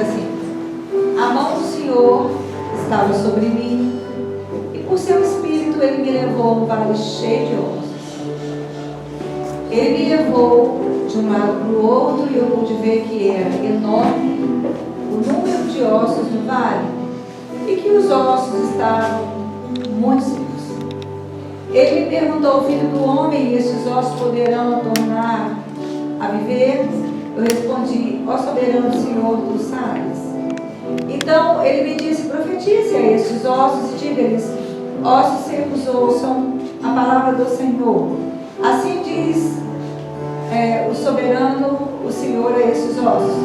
assim: a mão do Senhor estava sobre mim, e por seu Espírito Ele me levou a um vale cheio de ossos. Ele me levou de um lado para o outro, e eu pude ver que era enorme o número de ossos no vale, e que os ossos estavam muito secos. Ele me perguntou: filho do homem, esses ossos poderão tornar a viver? Eu respondi: ó soberano Senhor, tu sabes. Então ele me disse: profetize a estes ossos e diga-lhes: ossos secos, ouçam a palavra do Senhor. Assim diz o soberano, o Senhor, a estes ossos: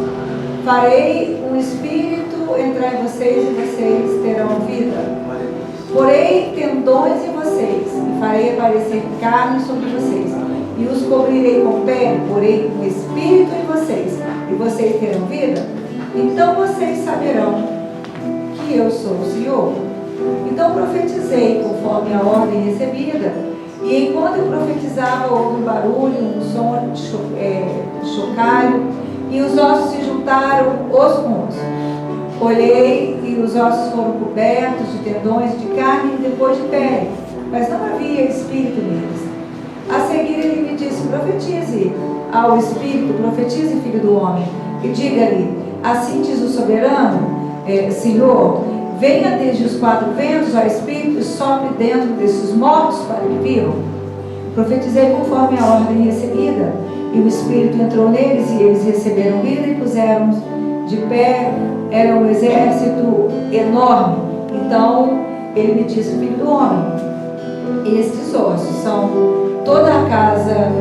farei um espírito entrar em vocês e vocês terão vida. Porei tendões em vocês e farei aparecer carne sobre vocês, e os cobrirei com pele, porei um espírito em vocês e vocês terão vida. Então vocês saberão que eu sou o Senhor. Então profetizei conforme a ordem recebida, e enquanto eu profetizava houve um barulho, um som de chocalho, e os ossos se juntaram osso com osso. Olhei e os ossos foram cobertos de tendões, de carne e depois de pele, mas não havia espírito neles. A seguir ele me disse: profetize ao espírito, profetize, filho do homem, e diga-lhe: assim diz o soberano, Senhor, venha desde os quatro ventos ao espírito e sopre dentro desses mortos para que vivam. Profetizei conforme a ordem recebida, e o espírito entrou neles, e eles receberam vida e puseram de pé. Era um exército enorme. Então ele me disse: filho do homem, estes ossos são toda a casa,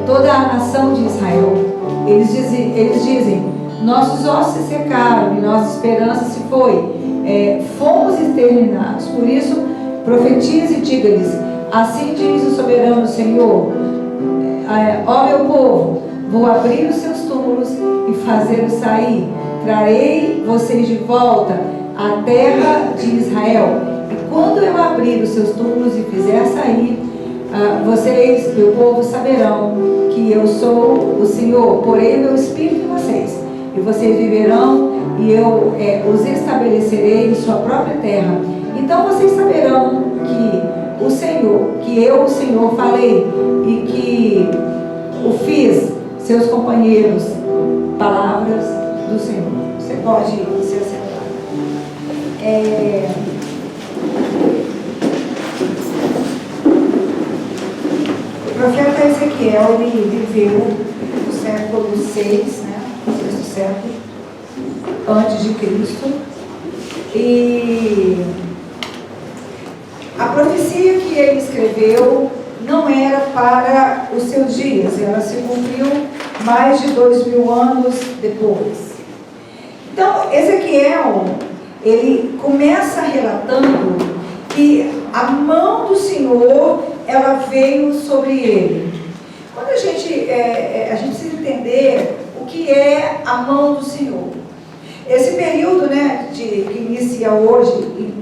toda a nação de Israel. Eles dizem: nossos ossos se secaram e nossa esperança se foi, fomos exterminados. Por isso profetize e diga-lhes: assim diz o soberano Senhor, ó meu povo, vou abrir os seus túmulos e fazê-los sair. Trarei vocês de volta à terra de Israel. E quando eu abrir os seus túmulos e fizer sair, vocês, meu povo, saberão que eu sou o Senhor. Porei meu espírito em vocês, e vocês viverão, e eu os estabelecerei em sua própria terra. Então vocês saberão que o Senhor, que eu, o Senhor, falei, e que o fiz, seus companheiros. Palavras do Senhor. Você pode se assentar. O profeta Ezequiel, ele viveu no século VI, né? No sexto século antes de Cristo, e a profecia que ele escreveu não era para os seus dias, ela se cumpriu mais de 2000 anos depois. Então, Ezequiel, ele começa relatando que a mão do Senhor, ela veio sobre ele. Quando a gente precisa entender o que é a mão do Senhor. Esse período, né, que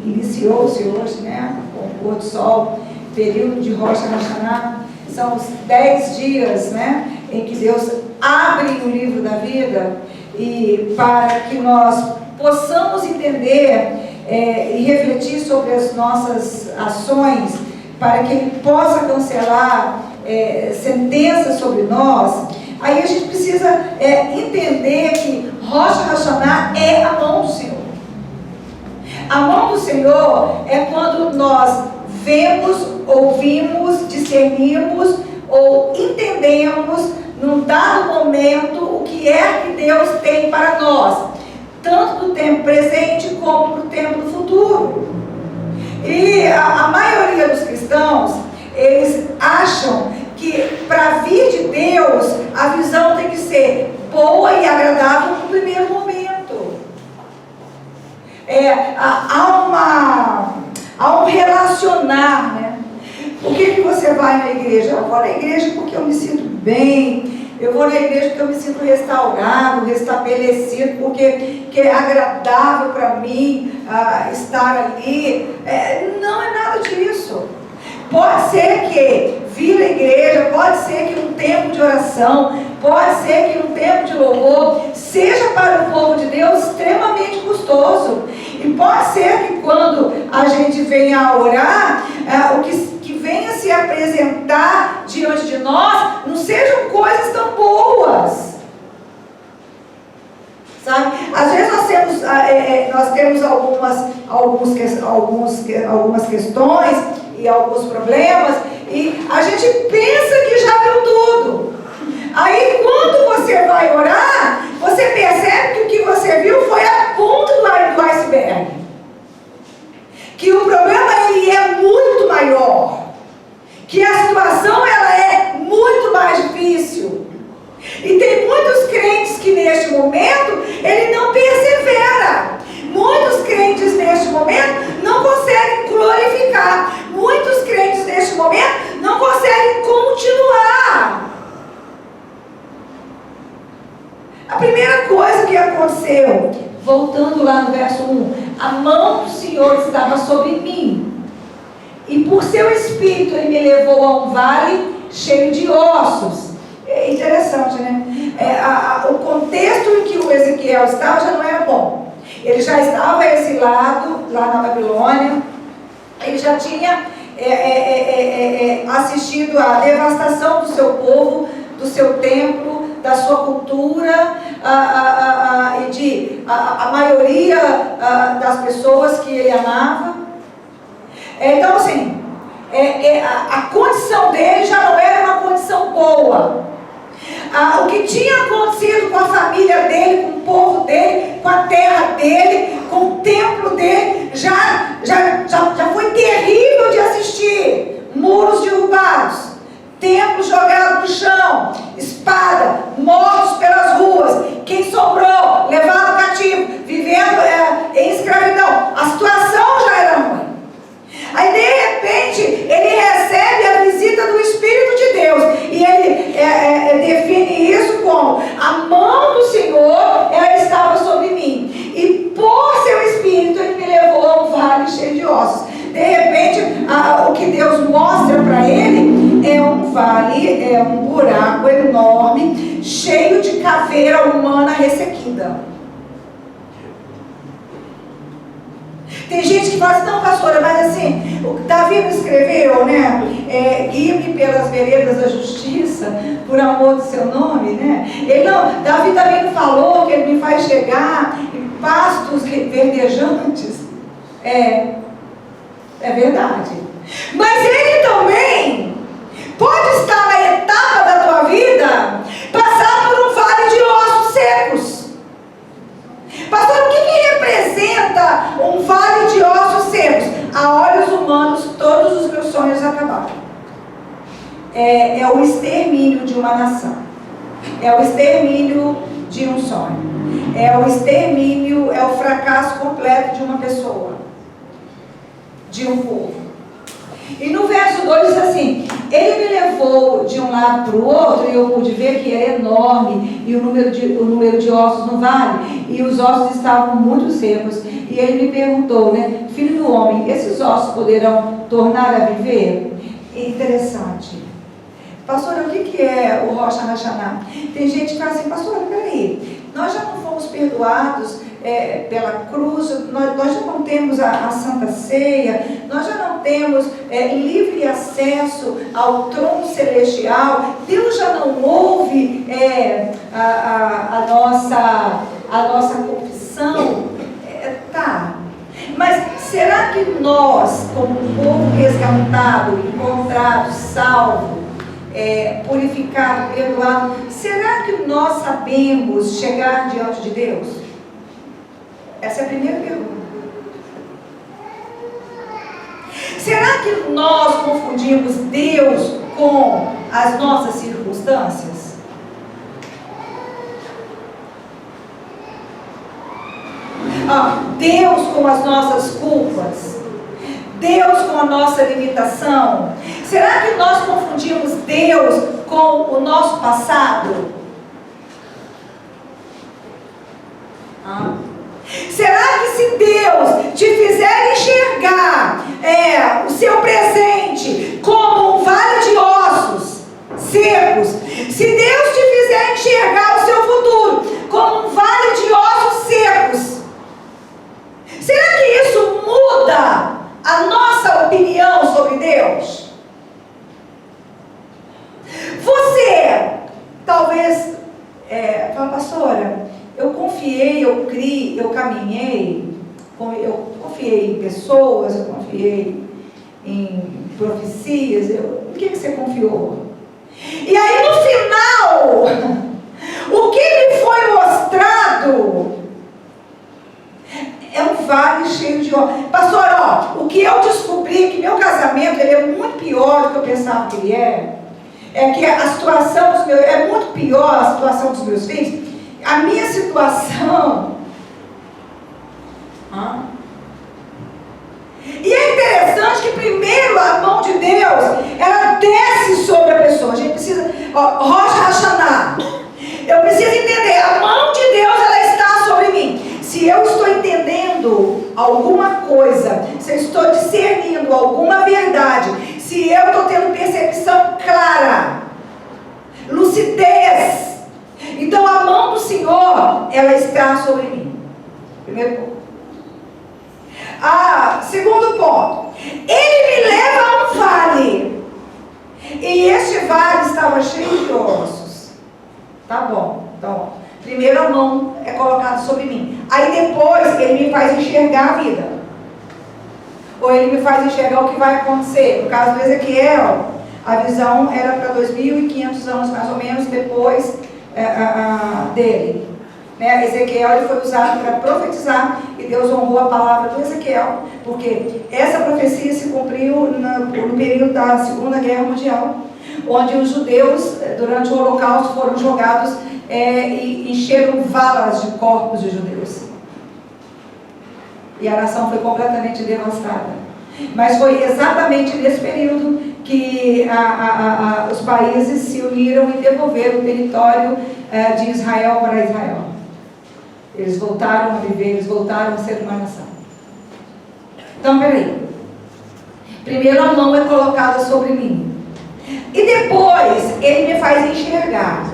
iniciou-se hoje, né, com o pôr do sol, período de Rosh Hashanah, são os 10 dias, né, em que Deus abre o livro da vida, e para que nós possamos entender e refletir sobre as nossas ações, para que Ele possa cancelar sentenças sobre nós. Aí a gente precisa entender que Rosh Hashanah é a mão do Senhor. A mão do Senhor é quando nós vemos, ouvimos, discernimos ou entendemos num dado momento o que é que Deus tem para nós, tanto do tempo presente como do tempo do futuro. E a maioria dos cristãos, eles acham que para vir de Deus, a visão tem que ser boa e agradável no primeiro momento. Há um relacionar, né? Por que você vai na igreja? Eu vou na igreja porque eu me sinto bem, eu vou na igreja porque eu me sinto restaurado, restabelecido, porque é agradável para mim estar ali. Não é nada disso. Pode ser que vir à igreja, pode ser que um tempo de oração, pode ser que um tempo de louvor seja para o povo de venha a orar, o que venha se apresentar diante de nós, não sejam coisas tão boas. Sabe? Às vezes nós temos algumas questões e alguns problemas, e a gente pensa que já viu tudo. Aí quando você vai orar, você percebe que o que você viu foi a ponta do iceberg. Que o problema ele é muito maior. Que a situação ela é muito mais difícil. E tem muitos crentes que neste momento ele não persevera. Muitos crentes neste momento não conseguem glorificar. Muitos crentes neste momento não conseguem continuar. A primeira coisa que aconteceu, voltando lá no verso 1, a mão do Senhor estava sobre mim, e por seu espírito ele me levou a um vale cheio de ossos. É interessante, né? O contexto em que o Ezequiel estava já não era bom. Ele já estava exilado lá na Babilônia, ele já tinha assistido à devastação do seu povo, do seu templo, da sua cultura, e de a maioria das pessoas que ele amava. Então assim, a condição dele já não era uma condição boa. O que tinha acontecido com a família dele, com o povo dele, com a terra dele, com o templo dele, já foi terrível de assistir. Muros derrubados, templos jogados no chão, espada, mortos pelas ruas, quem sobrou, levado cativo, vivendo em escravidão. A situação já era ruim. Aí de repente ele recebe a visita do Espírito de Deus, e ele define isso como: a mão do Senhor ela estava sobre mim, e por seu Espírito ele me levou a um vale cheio de ossos. De repente o que Deus mostra para ele é um vale, é um buraco enorme, cheio de caveira humana ressequida. Tem gente que fala assim: não, pastora, mas assim, o Davi me escreveu, né? Guie-me pelas veredas da justiça, por amor do seu nome, né? Davi também não falou que ele me faz chegar em pastos verdejantes. É verdade. Mas ele também pode estar na etapa da tua vida, passar por um vale de ossos secos. Pastor, o que representa um vale de ossos secos? A olhos humanos, todos os meus sonhos acabaram. É o extermínio de uma nação. É o extermínio de um sonho. É o extermínio, é o fracasso completo de uma pessoa, de um povo. E no verso 2 diz assim: ele me levou de um lado para o outro, e eu pude ver que era enorme, e o número de ossos no vale, e os ossos estavam muito secos. E ele me perguntou, né: filho do homem, esses ossos poderão tornar a viver? Interessante. Pastor, o que é o Rosh Hashanah? Tem gente que fala assim: pastor, peraí, nós já não fomos perdoados pela cruz, nós já não temos a Santa Ceia, nós já não temos livre acesso ao trono celestial, Deus já não ouve a nossa confissão. Tá, mas será que nós, como um povo resgatado, encontrado, salvo, purificado, perdoado, será que nós sabemos chegar diante de Deus? Essa é a primeira pergunta. Será que nós confundimos Deus com as nossas circunstâncias? Deus com as nossas culpas? Deus com a nossa limitação? Será que nós confundimos Deus com o nosso passado? Será que se Deus te fizer enxergar o seu presente como um vale de ossos secos, se Deus te fizer enxergar o seu futuro como um vale de ossos secos, será que isso muda a nossa pastora, eu confiei, eu criei, eu caminhei, eu confiei em pessoas, eu confiei em profecias, em que você confiou? E aí no final, o que me foi mostrado é um vale cheio de óleo. Pastor, ó, o que eu descobri que meu casamento ele é muito pior do que eu pensava que ele é que a situação dos meus, é muito pior a situação dos meus filhos. A minha situação. E é interessante que primeiro a mão de Deus, ela desce sobre a pessoa. A gente precisa, Rosh Hashanah. Eu preciso entender, a mão de Deus, ela está sobre mim. Se eu estou entendendo alguma coisa, se eu estou discernindo alguma verdade, se eu estou tendo percepção clara, lucidez, então a mão do Senhor, ela está sobre mim. Primeiro ponto. Segundo ponto, ele me leva a um vale, e este vale estava cheio de ossos. Tá bom, então, primeiro a mão é colocada sobre mim, aí depois ele me faz enxergar a vida, ou ele me faz enxergar o que vai acontecer. No caso do Ezequiel, a visão era para 2.500 anos mais ou menos depois dele, né? Ezequiel ele foi usado para profetizar, e Deus honrou a palavra do Ezequiel, porque essa profecia se cumpriu no período da Segunda Guerra Mundial, onde os judeus, durante o Holocausto, foram jogados e encheram valas de corpos de judeus, e a nação foi completamente devastada. Mas foi exatamente nesse período que os países se uniram e devolveram o território de Israel para Israel. Eles voltaram a viver, eles voltaram a ser uma nação. Então, peraí. Primeiro a mão é colocada sobre mim, e depois ele me faz enxergar.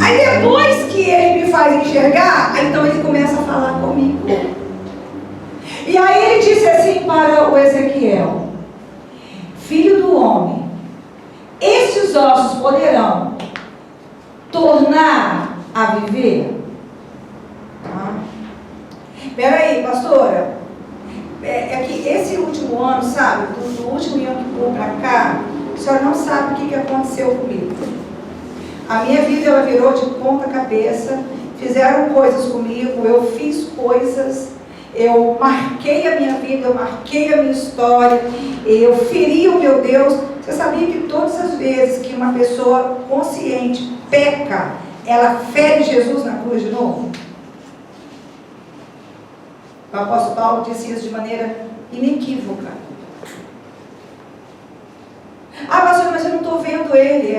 Aí depois que ele me faz enxergar, então ele começa a falar comigo. E aí ele disse assim para o Ezequiel: filho do homem, estes ossos poderão tornar a viver? Peraí, pastora, é que esse último ano, sabe, do último Yom Kippur para cá, a senhora não sabe o que aconteceu comigo. A minha vida, ela virou de ponta cabeça, fizeram coisas comigo, eu fiz coisas, eu marquei a minha vida, eu marquei a minha história, eu feri o meu Deus. Você sabia que todas as vezes que uma pessoa consciente peca, ela fere Jesus na cruz de novo? O apóstolo Paulo disse isso de maneira inequívoca. Pastor, mas eu não estou vendo ele.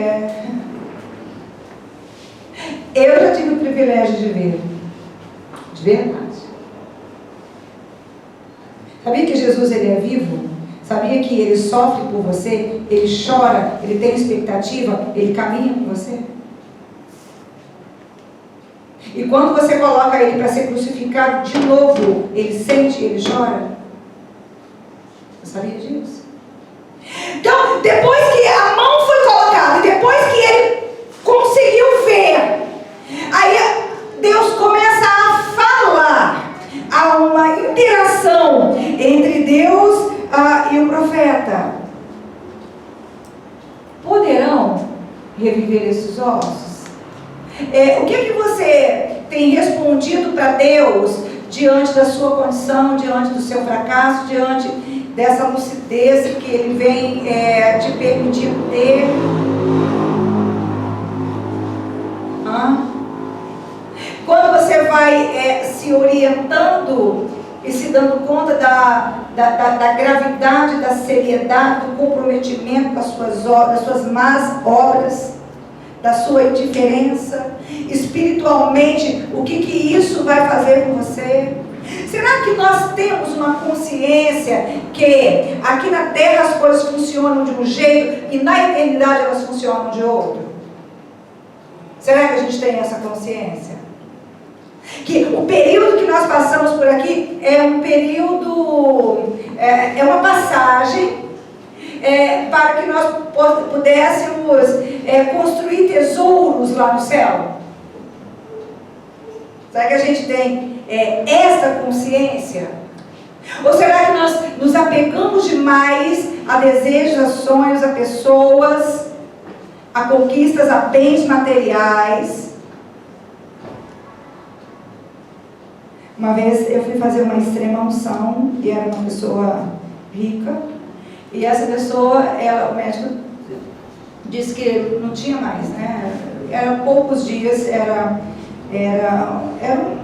Eu já tive o privilégio de ver. De verdade. Sabia que Jesus ele é vivo? Sabia que ele sofre por você? Ele chora, ele tem expectativa, ele caminha por você? E quando você coloca ele para ser crucificado de novo, ele sente, ele chora? Você sabia disso? Então, depois que a mão foi colocada, e depois que ele conseguiu ver, aí Deus começa a falar. Há uma interação entre Deus e o profeta. Poderão reviver esses ossos? O que você tem respondido para Deus diante da sua condição, diante do seu fracasso, diante dessa lucidez que Ele vem te permitindo ter? Quando você vai se orientando e se dando conta da gravidade, da seriedade, do comprometimento das suas más obras, da sua indiferença, espiritualmente, o que isso vai fazer com você? Será que nós temos uma consciência que aqui na terra as coisas funcionam de um jeito e na eternidade elas funcionam de outro? Será que a gente tem essa consciência? Que o período que nós passamos por aqui é um período, é uma passagem para que nós pudéssemos construir tesouros lá no céu. Será que a gente tem essa consciência? Ou será que nós nos apegamos demais a desejos, a sonhos, a pessoas, a conquistas, a bens materiais? Uma vez eu fui fazer uma extrema unção e era uma pessoa rica, e essa pessoa, o médico disse que não tinha mais, né? Era poucos dias, era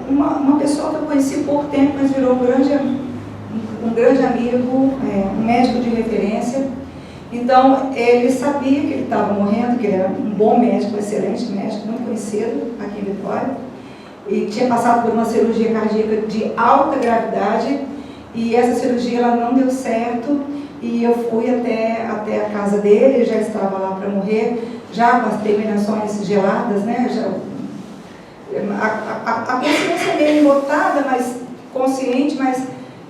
uma pessoa que eu conheci pouco tempo, mas virou um grande amigo, um médico de referência. Então, ele sabia que ele estava morrendo, que ele era um bom médico, um excelente médico, muito conhecido aqui em Vitória, e tinha passado por uma cirurgia cardíaca de alta gravidade, e essa cirurgia ela não deu certo, e eu fui até a casa dele, ele já estava lá para morrer, já com as terminações geladas, né? A consciência dele botada, mas consciente, mas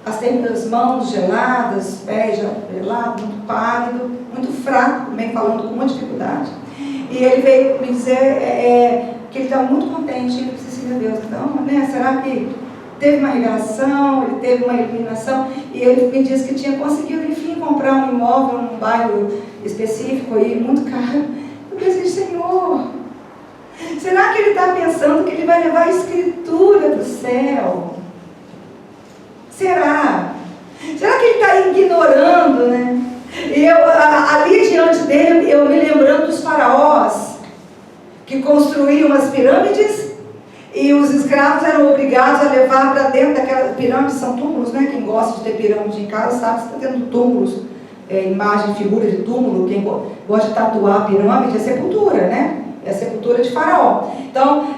as mãos geladas, pés gelados, muito pálido, muito fraco, também falando com muita dificuldade. E ele veio me dizer que ele estava muito contente. Ele disse assim: meu Deus, então, né, será que teve uma revelação, ele teve uma iluminação? E ele me disse que tinha conseguido, enfim, comprar um imóvel num bairro específico aí, muito caro. Eu pensei: Senhor, será que ele está pensando que ele vai levar a escritura do céu? Será? Será que ele está ignorando, né? E ali diante dele, eu me lembrando dos faraós que construíam as pirâmides, e os escravos eram obrigados a levar para dentro daquelas pirâmides. São túmulos, né? Quem gosta de ter pirâmide em casa sabe que está tendo túmulos, imagem, figura de túmulo. Quem gosta de tatuar a pirâmide é sepultura, né? É a sepultura de faraó. Então,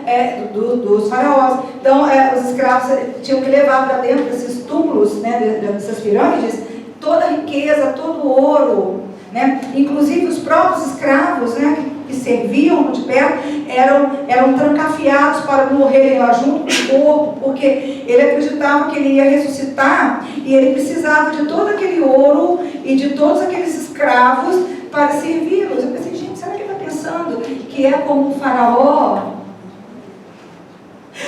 dos faraós. Então, os escravos tinham que levar para dentro desses túmulos, né, dessas pirâmides, toda a riqueza, todo o ouro, né? Inclusive os próprios escravos, né, que serviam de perto, eram trancafiados para morrerem lá junto com o corpo, porque ele acreditava que ele ia ressuscitar, e ele precisava de todo aquele ouro e de todos aqueles escravos para servi-los. Eu pensei: gente, será que ele está pensando que é como o faraó?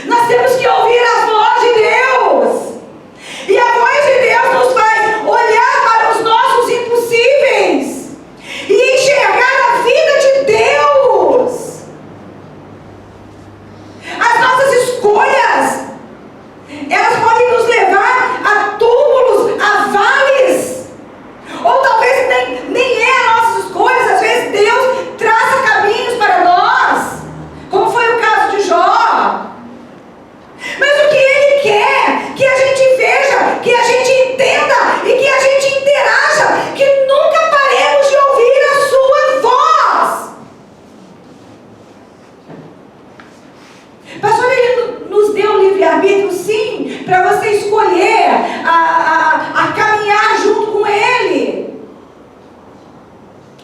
Nós temos que ouvir a voz de Deus, e a voz de Deus nos faz olhar para os nossos impossíveis e enxergar a vida de Deus. As nossas escolhas, elas podem nos levar a túmulos, a vales, ou talvez nem as nossas escolhas. Às vezes Deus traça caminhos para nós, como foi o caso de Jó. Mas o que Ele quer? Que a gente veja, que a gente entenda e que a gente interaja, que nunca paremos de ouvir a Sua voz. Pastor, Ele nos deu livre-arbítrio, sim, para você escolher a caminhar junto com Ele.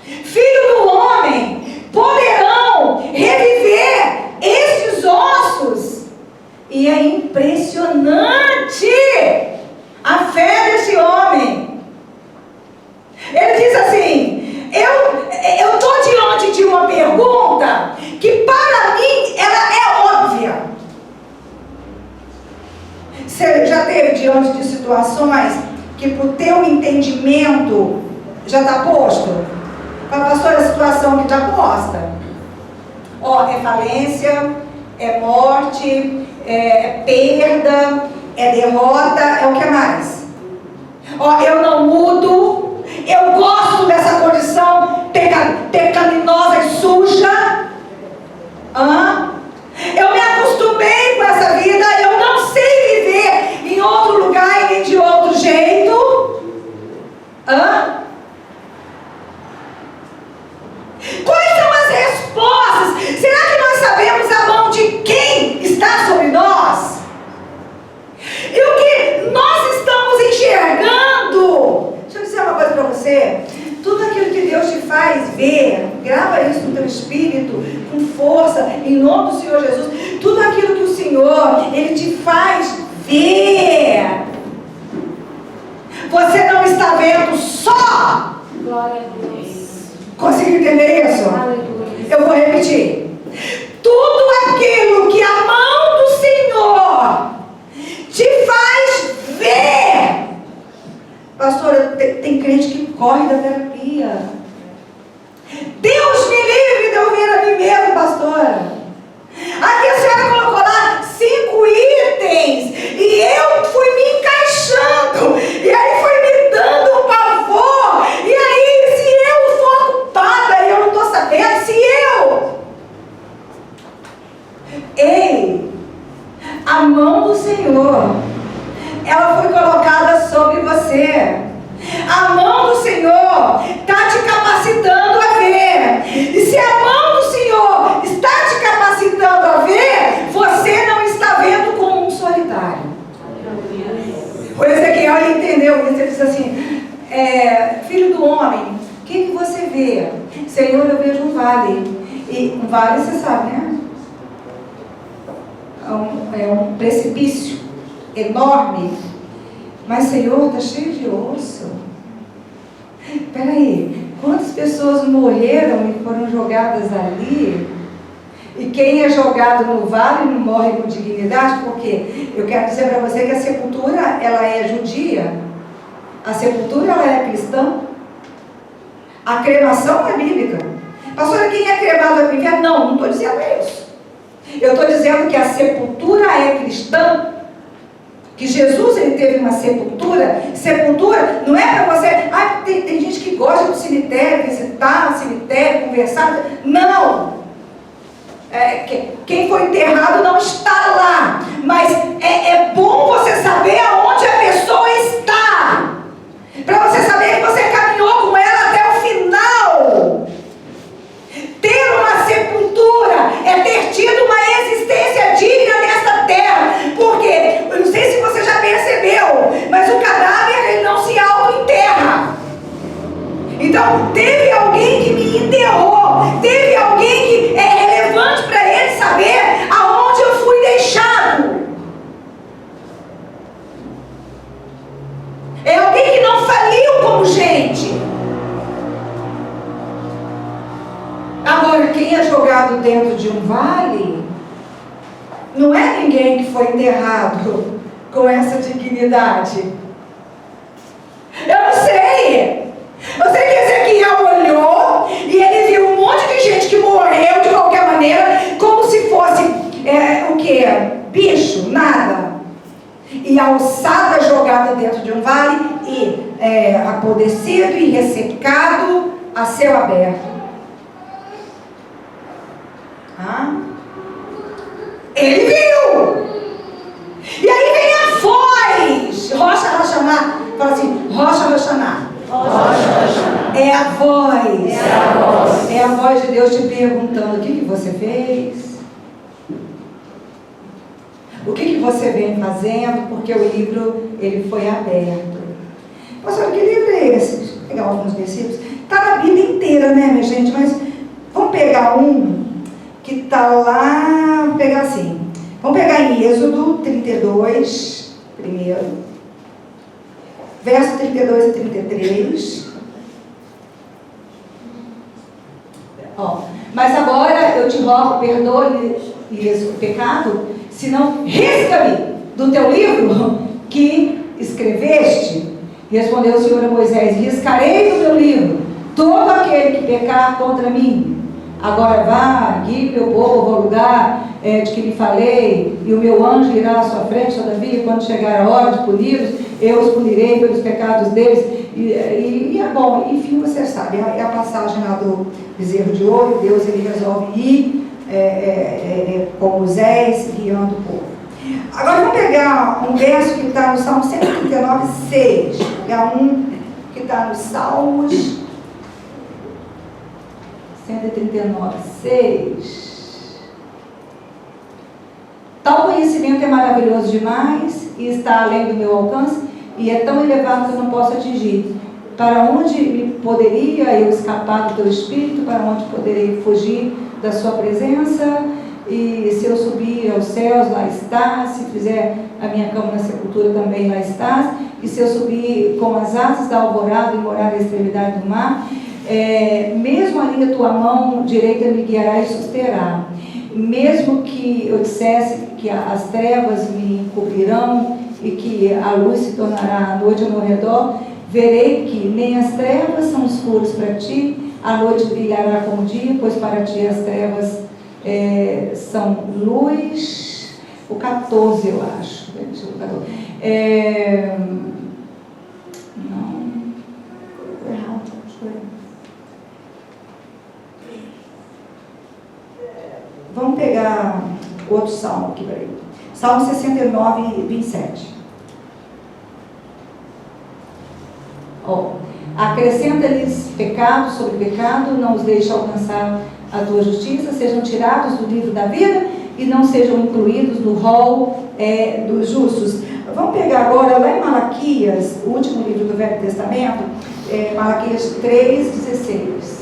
Filho do homem, poderão reviver estes ossos. E é impressionante a fé desse homem. Ele diz assim: eu estou diante de uma pergunta que para mim ela é óbvia. Você já esteve diante de situações que para o teu entendimento já está posto? Para pastor, a situação que está posta. É falência, é morte, é perda, é derrota, é o que mais? Eu não mudo, eu gosto dessa condição pecaminosa e suja. Eu me acostumei com essa vida, eu não sei viver em outro lugar e nem de outro jeito. Quais são as respostas? Será que nós sabemos a mão de quem está sobre nós? E o que nós estamos enxergando? Deixa eu dizer uma coisa para você. Tudo aquilo que Deus te faz ver, grava isso no teu espírito, com força, em nome do Senhor Jesus. Tudo aquilo que o Senhor, Ele te faz ver, você não está vendo só. Glória a Deus. Conseguiu entender isso? Aleluia. Eu vou repetir. Tudo aquilo que a mão do Senhor Ei, a mão do Senhor, ela foi colocada sobre você. A mão do Senhor está te capacitando a ver. E se a mão do Senhor está te capacitando a ver, você não está vendo como um solitário. O Ezequiel, ele entendeu isso. Ele disse assim: filho do homem, o que você vê? Senhor, eu vejo um vale. E um vale, você sabe, né? É um precipício enorme. Mas, Senhor, está cheio de osso. Espera aí, quantas pessoas morreram e foram jogadas ali? E quem é jogado no vale não morre com dignidade? Porque eu quero dizer para você que a sepultura, ela é judia. A sepultura, ela é cristã. A cremação é bíblica. Pastora, quem é cremado é inferno? Não estou dizendo isso. Eu estou dizendo que a sepultura é cristã. Que Jesus, ele teve uma sepultura. Sepultura não é para você... tem gente que gosta do cemitério, visitar o cemitério, conversar. Não. Quem foi enterrado não está lá. Mas é bom você saber aonde a pessoa está. Para você saber que você caminhou com ela até o final. Ter uma sepultura é ter tido uma existência digna nesta terra. Porque, eu não sei se você já percebeu, mas o cadáver, ele não se auto-enterra. Então, teve alguém que me enterrou. Teve alguém que é relevante para ele saber aonde eu fui deixado. É alguém que não faliu como gente. Agora, quem é jogado dentro de um vale, não é ninguém que foi enterrado com essa dignidade. Eu não sei. Eu sei que Ezequiel olhou e ele viu um monte de gente que morreu de qualquer maneira, como se fosse, o quê? Bicho, nada. E alçada jogada dentro de um vale e apodrecido e ressecado a céu aberto. Ele viu. E aí vem a voz. Rocha Hashaná. Fala assim, Rocha Hashaná. É a voz. É a voz de Deus te perguntando: o que você fez? O que você vem fazendo? Porque o livro, ele foi aberto. Pastor, que livro é esse? Deixa eu pegar alguns versículos. Está na Bíblia inteira, né, minha gente? Mas vamos pegar um que está lá, vamos pegar assim. Vamos pegar em Êxodo 32, primeiro. Verso 32 a 33. Mas agora eu te rogo, perdoe-lhes o pecado, senão risca-me do teu livro que escreveste. Respondeu o Senhor a Moisés: riscarei do meu livro todo aquele que pecar contra mim. Agora vá, guie meu povo ao lugar de que lhe falei, e o meu anjo irá à sua frente. Todavia, quando chegar a hora de puni-los, eu os punirei pelos pecados deles. E é bom, enfim, você sabe, é a passagem lá do bezerro de ouro. Deus, ele resolve ir com Moisés, guiando o povo. Agora vamos pegar um verso que está no Salmo 139, 6. Vou pegar um que está nos Salmos 139, 6. Tal conhecimento é maravilhoso demais e está além do meu alcance, e é tão elevado que eu não posso atingir. Para onde poderia eu escapar do teu espírito? Para onde poderei fugir da sua presença? E se eu subir aos céus, lá estás. Se fizer a minha cama na sepultura, também lá estás. E se eu subir com as asas da alvorada e morar na extremidade do mar, mesmo ali a tua mão direita me guiará e susterá. Mesmo que eu dissesse que as trevas me encobrirão e que a luz se tornará a noite ao meu redor, verei que nem as trevas são escuras para ti, a noite brilhará como o dia, pois para ti as trevas são luz. O 14, eu acho. Não. Vamos pegar o outro salmo aqui, peraí. Salmo 69, 27. Acrescenta-lhes pecado sobre pecado, não os deixa alcançar a tua justiça, sejam tirados do livro da vida e não sejam incluídos no rol dos justos. Vamos pegar agora lá em Malaquias, o último livro do Velho Testamento, Malaquias 3,16.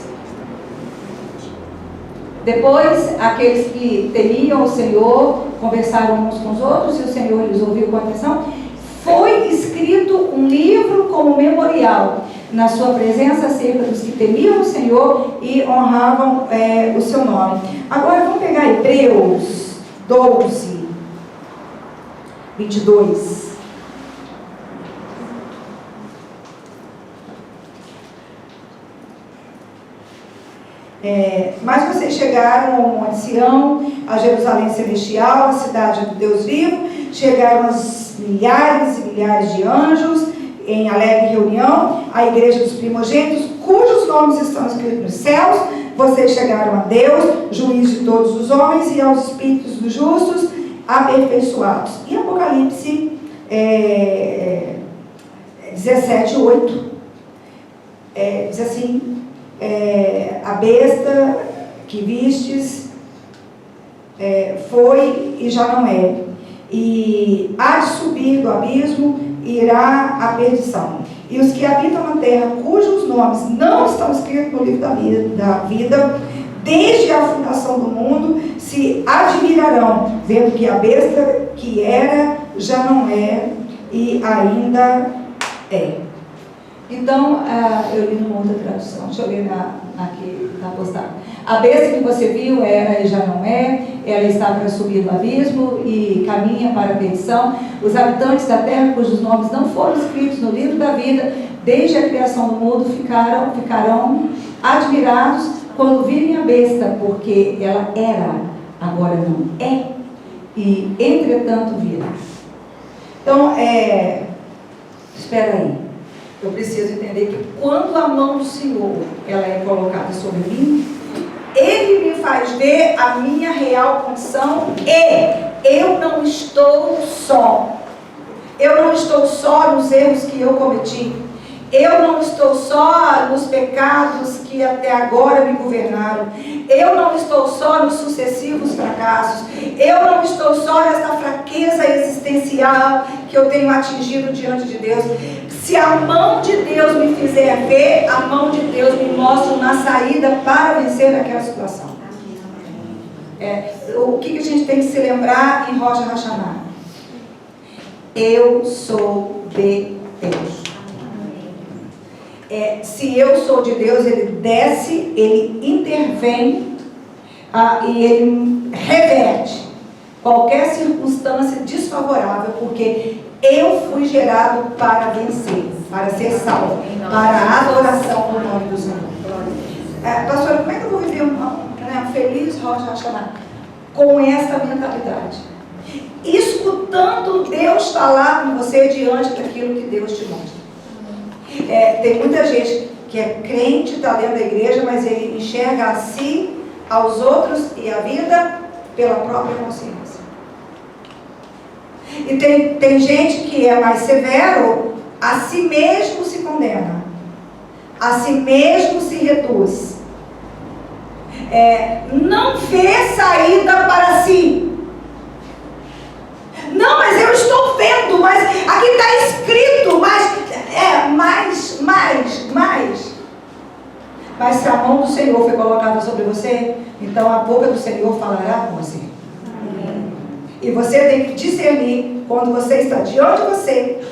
Depois, aqueles que temiam o Senhor conversaram uns com os outros, e o Senhor lhes ouviu com atenção. Foi escrito um livro como memorial na sua presença acerca dos que temiam o Senhor e honravam o seu nome. Agora vamos pegar Hebreus 12, 22. Mas vocês chegaram ao Monte Sião, a Jerusalém Celestial, a cidade do Deus vivo, chegaram as milhares e milhares de anjos em alegre reunião, a igreja dos primogênitos, cujos nomes estão escritos nos céus. Vocês chegaram a Deus, juiz de todos os homens, e aos espíritos dos justos aperfeiçoados. E Apocalipse 17, 8 diz assim: a besta que vistes foi e já não é, e há de subir do abismo e irá à perdição. E os que habitam na terra, cujos nomes não estão escritos no livro da vida, desde a fundação do mundo, se admirarão, vendo que a besta que era já não é e ainda é. Então, eu li numa outra tradução, deixa eu ler aqui na postagem. A besta que você viu era e já não é, ela está para subir do abismo e caminha para a perdição. Os habitantes da terra, cujos nomes não foram escritos no livro da vida, desde a criação do mundo, ficarão admirados quando virem a besta, porque ela era, agora não é, e entretanto virá. Então, espera aí. Eu preciso entender que quando a mão do Senhor ela é colocada sobre mim, Ele me faz ver a minha real condição e eu não estou só. Eu não estou só nos erros que eu cometi. Eu não estou só nos pecados que até agora me governaram. Eu não estou só nos sucessivos fracassos. Eu não estou só nessa fraqueza existencial que eu tenho atingido diante de Deus. Se a mão de Deus me fizer ver, a mão de Deus me mostra uma saída para vencer aquela situação. O que a gente tem que se lembrar em Rosh Hashanah? Eu sou de Deus. Se eu sou de Deus, Ele desce, Ele intervém e Ele reverte qualquer circunstância desfavorável, porque eu fui gerado para vencer, para ser salvo, para a adoração do nome do Senhor. Pastor, como é que eu vou viver um feliz Rosh Hashanah? Com essa mentalidade, escutando Deus falar com você diante daquilo que Deus te mostra. Tem muita gente que é crente, está dentro da igreja, mas ele enxerga a si, aos outros e a vida pela própria consciência. E tem gente que é mais severo, a si mesmo se condena, a si mesmo se reduz, não vê saída para si. Não, mas eu estou vendo, mas aqui está escrito, mais. Mas se a mão do Senhor foi colocada sobre você, então a boca do Senhor falará com você. Amém. E você tem que discernir quando você está diante de você,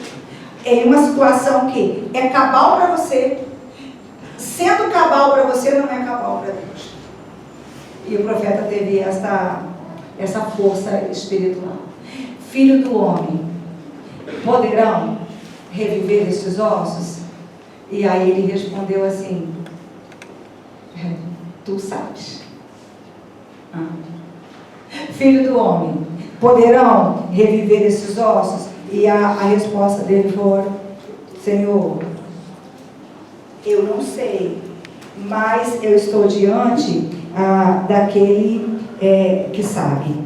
em uma situação que é cabal para você. Sendo cabal para você, não é cabal para Deus. E o profeta teve essa força espiritual. Filho do homem, poderão reviver estes ossos? E aí ele respondeu assim: tu sabes. Filho do homem, poderão reviver esses ossos? E a resposta dele foi: Senhor, eu não sei, mas eu estou diante daquele que sabe.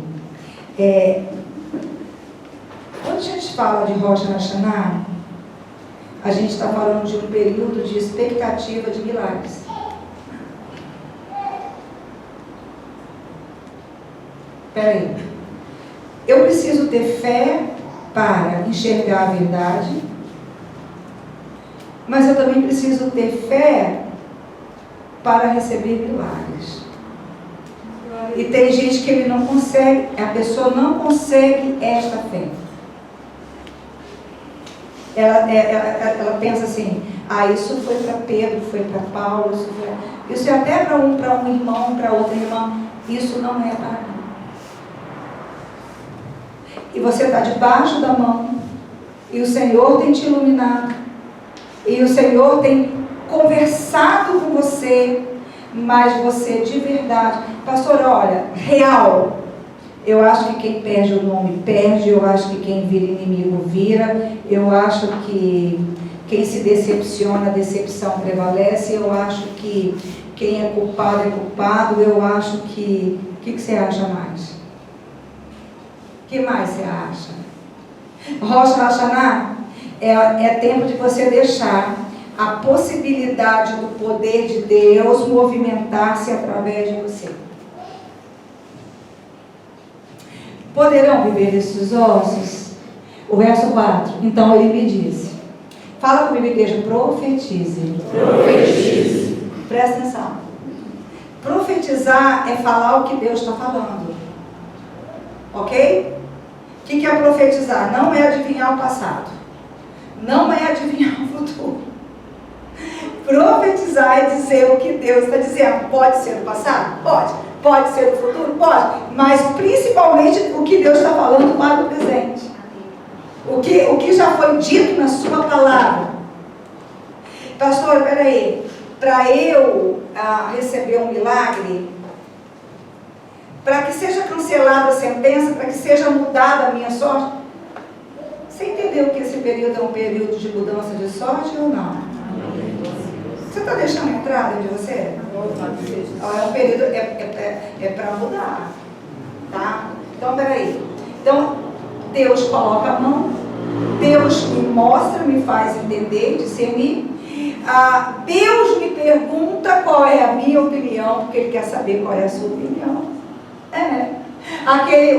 Quando a gente fala de Rosh Hashanah, a gente está falando de um período de expectativa de milagres. Espera aí. Eu preciso ter fé para enxergar a verdade, mas eu também preciso ter fé para receber milagres. E tem gente que ele não consegue, a pessoa não consegue esta fé. Ela pensa assim, isso foi para Pedro, foi para Paulo, isso é até para um irmão, para outra irmã, isso não é para mim. E você está debaixo da mão, e o Senhor tem te iluminado, e o Senhor tem conversado com você, mas você de verdade, pastor, olha, real, eu acho que quem perde o nome perde, eu acho que quem vira inimigo vira, eu acho que quem se decepciona, a decepção prevalece, eu acho que quem é culpado, eu acho que... O que você acha mais? O que mais você acha? Rosh Hashanah é tempo de você deixar a possibilidade do poder de Deus movimentar-se através de você. Poderão viver esses ossos? O verso 4. Então ele me disse. Fala comigo, igreja, profetize. Profetize. Presta atenção. Profetizar é falar o que Deus está falando. Ok? O que é profetizar? Não é adivinhar o passado. Não é adivinhar o futuro. Profetizar é dizer o que Deus está dizendo. Pode ser o passado? Pode. Pode ser o futuro? Pode. Mas principalmente o que Deus está falando para o presente. O que já foi dito na sua palavra. Pastor, peraí. Para eu receber um milagre, para que seja cancelada a sentença, para que seja mudada a minha sorte, você entendeu que esse período é um período de mudança de sorte ou não? Você está deixando entrar dentro de você? É um período, é para mudar. Tá? Então, peraí. Então, Deus coloca a mão, Deus me mostra, me faz entender, discernir. Deus me pergunta qual é a minha opinião, porque Ele quer saber qual é a sua opinião.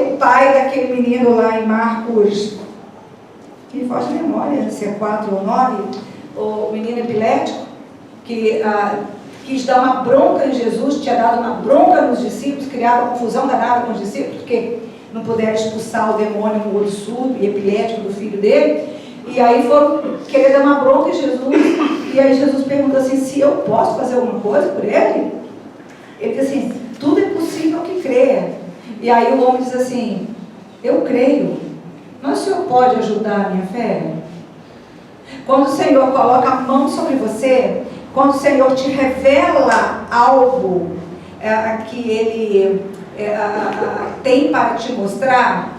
O pai daquele menino lá em Marcos, que foge de memória, se é 4 ou 9, o menino epilético, que quis dar uma bronca em Jesus, tinha dado uma bronca nos discípulos, criado uma confusão danada com os discípulos, porque não puderam expulsar o demônio no olho surdo e epilético do filho dele, e aí foram querer dar uma bronca em Jesus, e aí Jesus pergunta assim, se eu posso fazer alguma coisa por ele? Ele diz assim, tudo é possível que creia. E aí o homem diz assim, eu creio, mas o Senhor pode ajudar a minha fé? Quando o Senhor coloca a mão sobre você, quando o Senhor te revela algo que Ele tem para te mostrar,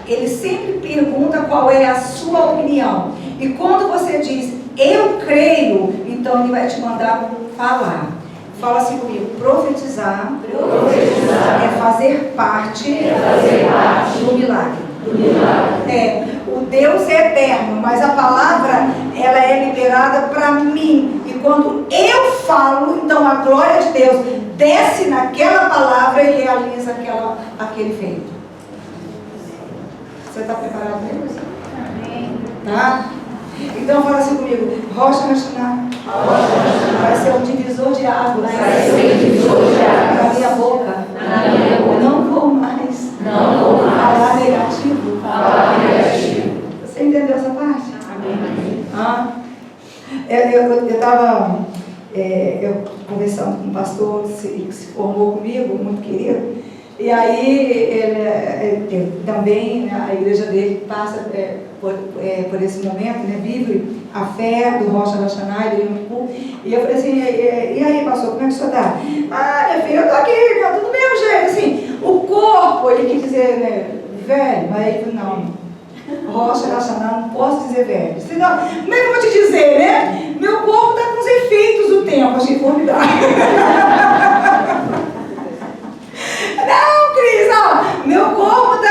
Ele sempre pergunta qual é a sua opinião. E quando você diz, eu creio, então Ele vai te mandar falar. Fala assim comigo, profetizar é fazer parte do milagre. O Deus é eterno, mas a palavra ela é liberada para mim. E quando eu falo, então a glória de Deus desce naquela palavra e realiza aquele feito. Você está preparado para isso? Amém. Tá? Então fala assim comigo, Rosh Hashanah vai ser um divisor de águas na minha boca. Não vou mais falar negativo. Você entendeu essa parte? Amém. Eu estava conversando com um pastor que se formou comigo, muito querido, e aí ele também, a igreja dele passa por esse momento, né, vive a fé do Rosh Hashanah, e eu falei assim, e aí pastor, como é que o senhor está? Minha filha, eu estou aqui, tudo do mesmo jeito, assim, o corpo, ele quis dizer, né, velho, mas ele falou, não, Rosh Hashanah, não posso dizer velho, senão, como é que eu vou te dizer, né, meu corpo está com os efeitos do tempo, achei formidável. Não, Cris, meu corpo está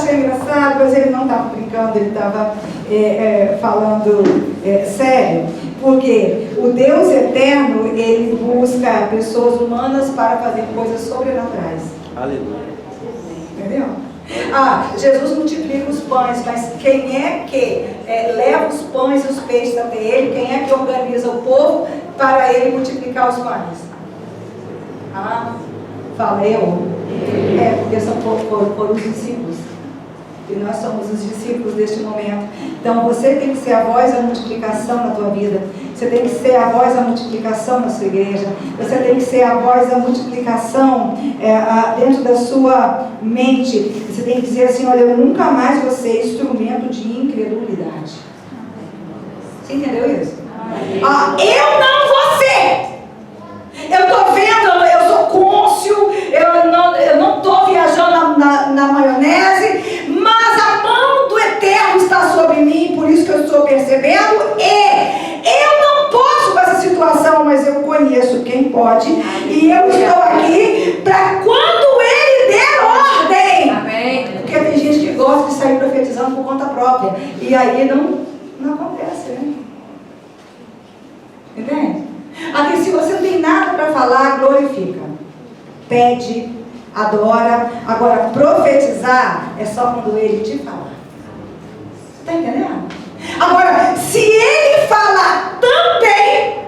achei engraçado, mas ele não estava brincando, ele estava falando sério. Porque o Deus eterno, ele busca pessoas humanas para fazer coisas sobrenaturais. Aleluia. Entendeu? Jesus multiplica os pães, mas quem é que leva os pães e os peixes até ele? Quem é que organiza o povo para ele multiplicar os pães? Fala eu? Porque foram os discípulos. E nós somos os discípulos deste momento. Então você tem que ser a voz da multiplicação na tua vida. Você tem que ser a voz da multiplicação na sua igreja. Você tem que ser a voz da multiplicação dentro da sua mente. Você tem que dizer assim: olha, eu nunca mais vou ser instrumento de incredulidade. Você entendeu isso? Eu não vou ser. Eu estou vendo, eu sou cônsul, eu não estou viajando na maionese, mas a mão do Eterno está sobre mim, por isso que eu estou percebendo, e eu não posso com essa situação, mas eu conheço quem pode, e eu estou aqui para quando Ele der ordem. Amém. Porque tem gente que gosta de sair profetizando por conta própria, e aí não acontece, né? Entende? Aqui, se você não tem nada para falar, glorifica, pede, adora. Agora, profetizar é só quando Ele te falar. Está entendendo? Agora, se Ele falar também,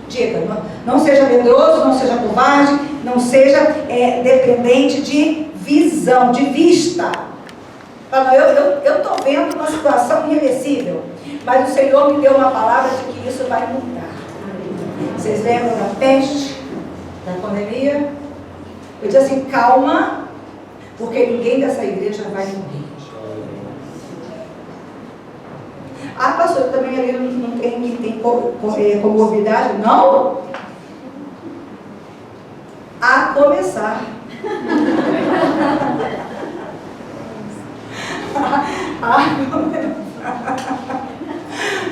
diga, não seja medroso, não seja covarde, não seja dependente de visão, de vista. Fala, eu estou vendo uma situação irreversível, mas o Senhor me deu uma palavra de que isso vai mudar. Vocês lembram da peste, da pandemia? Eu disse assim: calma, porque ninguém dessa igreja vai morrer. Pastor, também ali não tem comorbidade? Não? A começar.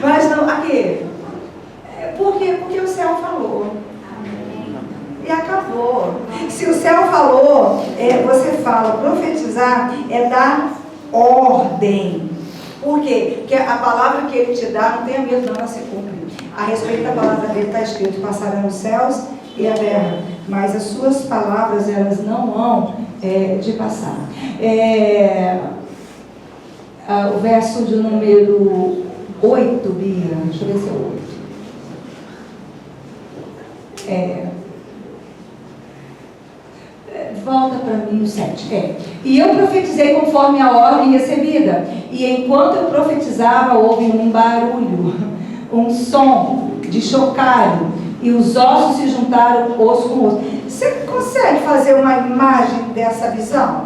Mas não, aqui. Por quê? Porque o céu falou. E acabou. Se o céu falou, você fala. Profetizar é dar ordem. Por quê? Porque a palavra que Ele te dá, não tenha medo, não, ela se cumpre. A respeito da palavra dele está escrito: passarão os céus e a terra, mas as suas palavras, elas não hão de passar. O verso de número 8, Bia, deixa eu ver se é 8. Volta para mim o 7. E eu profetizei conforme a ordem recebida. E enquanto eu profetizava, houve um barulho, um som de chocalho, e os ossos se juntaram osso com osso. Você consegue fazer uma imagem dessa visão?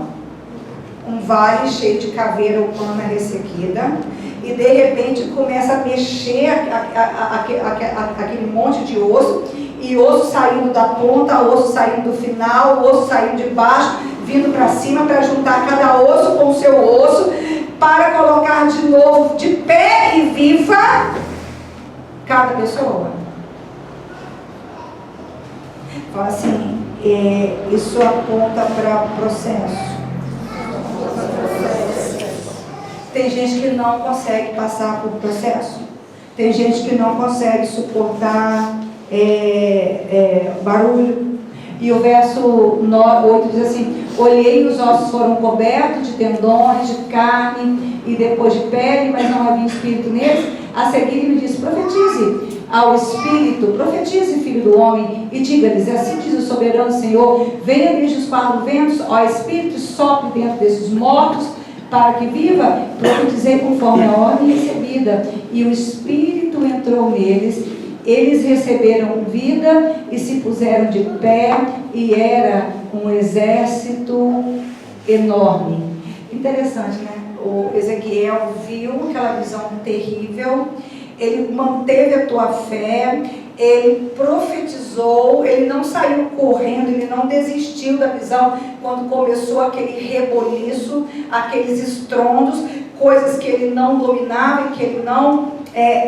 Um vale cheio de caveira humana ressequida, e de repente começa a mexer aquele monte de osso, e osso saindo da ponta, osso saindo do final, osso saindo de baixo, vindo para cima, para juntar cada osso com o seu osso, para colocar de novo de pé e viva cada pessoa. Fala assim, isso aponta para processo. Tem gente que não consegue passar por processo. Tem gente que não consegue suportar barulho. E o verso 8 diz assim: olhei e os ossos foram cobertos de tendões, de carne e depois de pele, mas não havia espírito neles. A seguir ele me disse: profetize ao espírito, profetize, filho do homem, e diga-lhes: assim diz o soberano Senhor, venha desde os 4 ventos, ó espírito, sopre dentro desses mortos, para que viva. Profetizei conforme a ordem recebida, e o espírito entrou neles, eles receberam vida e se puseram de pé, e era um exército enorme. Interessante, né? O Ezequiel viu aquela visão terrível, ele manteve a tua fé, ele profetizou, ele não saiu correndo, ele não desistiu da visão quando começou aquele reboliço, aqueles estrondos, coisas que ele não dominava e que ele não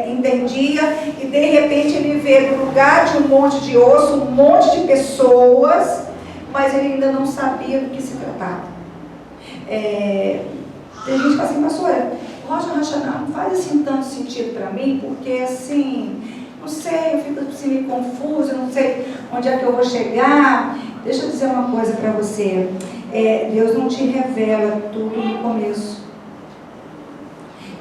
entendia, e de repente ele vê no lugar de um monte de osso, um monte de pessoas, mas ele ainda não sabia do que se tratava. Tem gente que fala assim, pastora, Rocha não faz assim tanto sentido para mim, porque assim, não sei, eu fico assim meio confusa, não sei onde é que eu vou chegar. Deixa eu dizer uma coisa para você. Deus não te revela tudo no começo.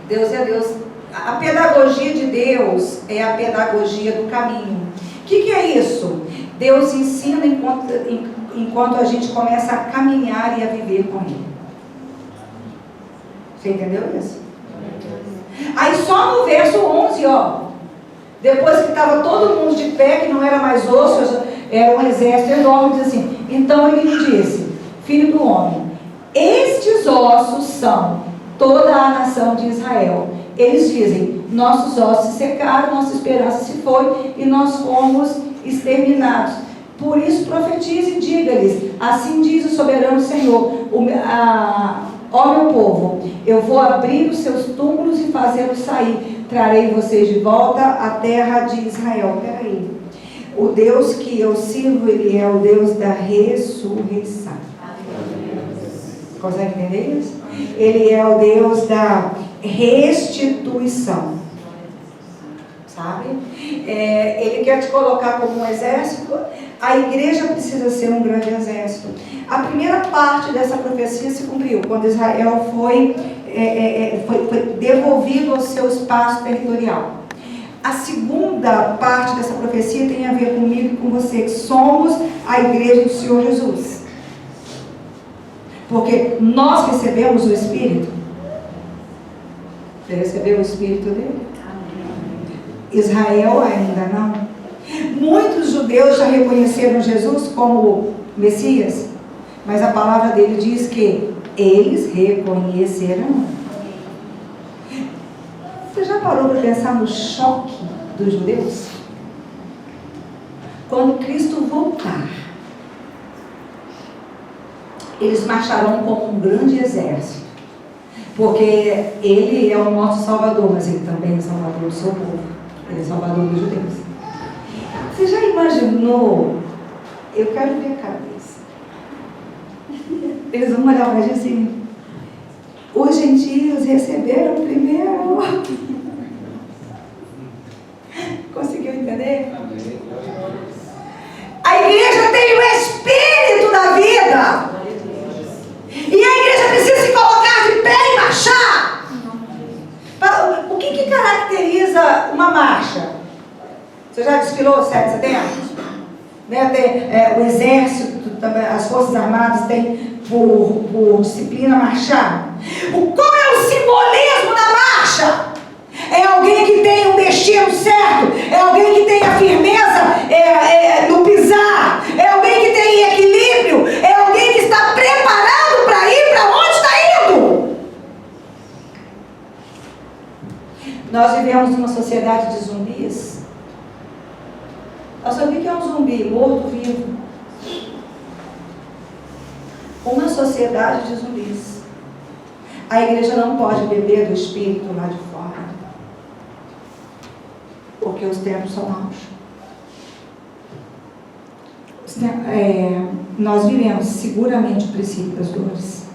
Deus é Deus. A pedagogia de Deus é a pedagogia do caminho. O que é isso? Deus ensina enquanto a gente começa a caminhar e a viver com Ele. Você entendeu isso? Aí só no verso 11, ó, depois que estava todo mundo de pé, que não era mais osso, era um exército enorme, diz assim, então ele me disse, filho do homem, estes ossos são toda a nação de Israel. Eles dizem, nossos ossos se secaram, nossa esperança se foi e nós fomos exterminados. Por isso profetize e diga-lhes, assim diz o soberano Senhor, ó meu povo, eu vou abrir os seus túmulos e fazê-los sair, trarei vocês de volta à terra de Israel. Peraí, o Deus que eu sirvo, Ele é o Deus da ressurreição. Consegue entender isso? Ele é o Deus da restituição. Sabe? Ele quer te colocar como um exército. A igreja precisa ser um grande exército. A primeira parte dessa profecia se cumpriu quando Israel foi devolvido ao seu espaço territorial. A segunda parte dessa profecia tem a ver comigo e com você, que somos a igreja do Senhor Jesus. Porque nós recebemos o Espírito. Você recebeu o Espírito dele? Israel ainda não. Muitos judeus já reconheceram Jesus como Messias, mas a palavra dele diz que eles reconhecerão. Você já parou para pensar no choque dos judeus? Quando Cristo voltar, eles marcharão como um grande exército, porque Ele é o nosso Salvador, mas Ele também é o Salvador do seu povo. Ele é o Salvador dos judeus. Você já imaginou? Eu quero ver a cabeça. Eles vão olhar para a gente assim, os gentios receberam primeiro. Conseguiu entender? A igreja tem o Espírito da vida. E a igreja precisa se colocar de pé e marchar. O que caracteriza uma marcha? Você já desfilou o 7 de setembro? Né? Tem, o exército, as forças armadas têm por disciplina marchar. Qual é o simbolismo da marcha? É alguém que tem um destino certo, é alguém que tem a firmeza no pisar, é alguém que tem equilíbrio, é alguém que está preparado para ir para onde está indo. Nós vivemos numa sociedade de zumbis. Nós sabemos o que é um zumbi? Morto-vivo. Uma sociedade de zumbis. A igreja não pode beber do Espírito lá de fora, porque os tempos são maus. Nós vivemos seguramente o princípio das dores.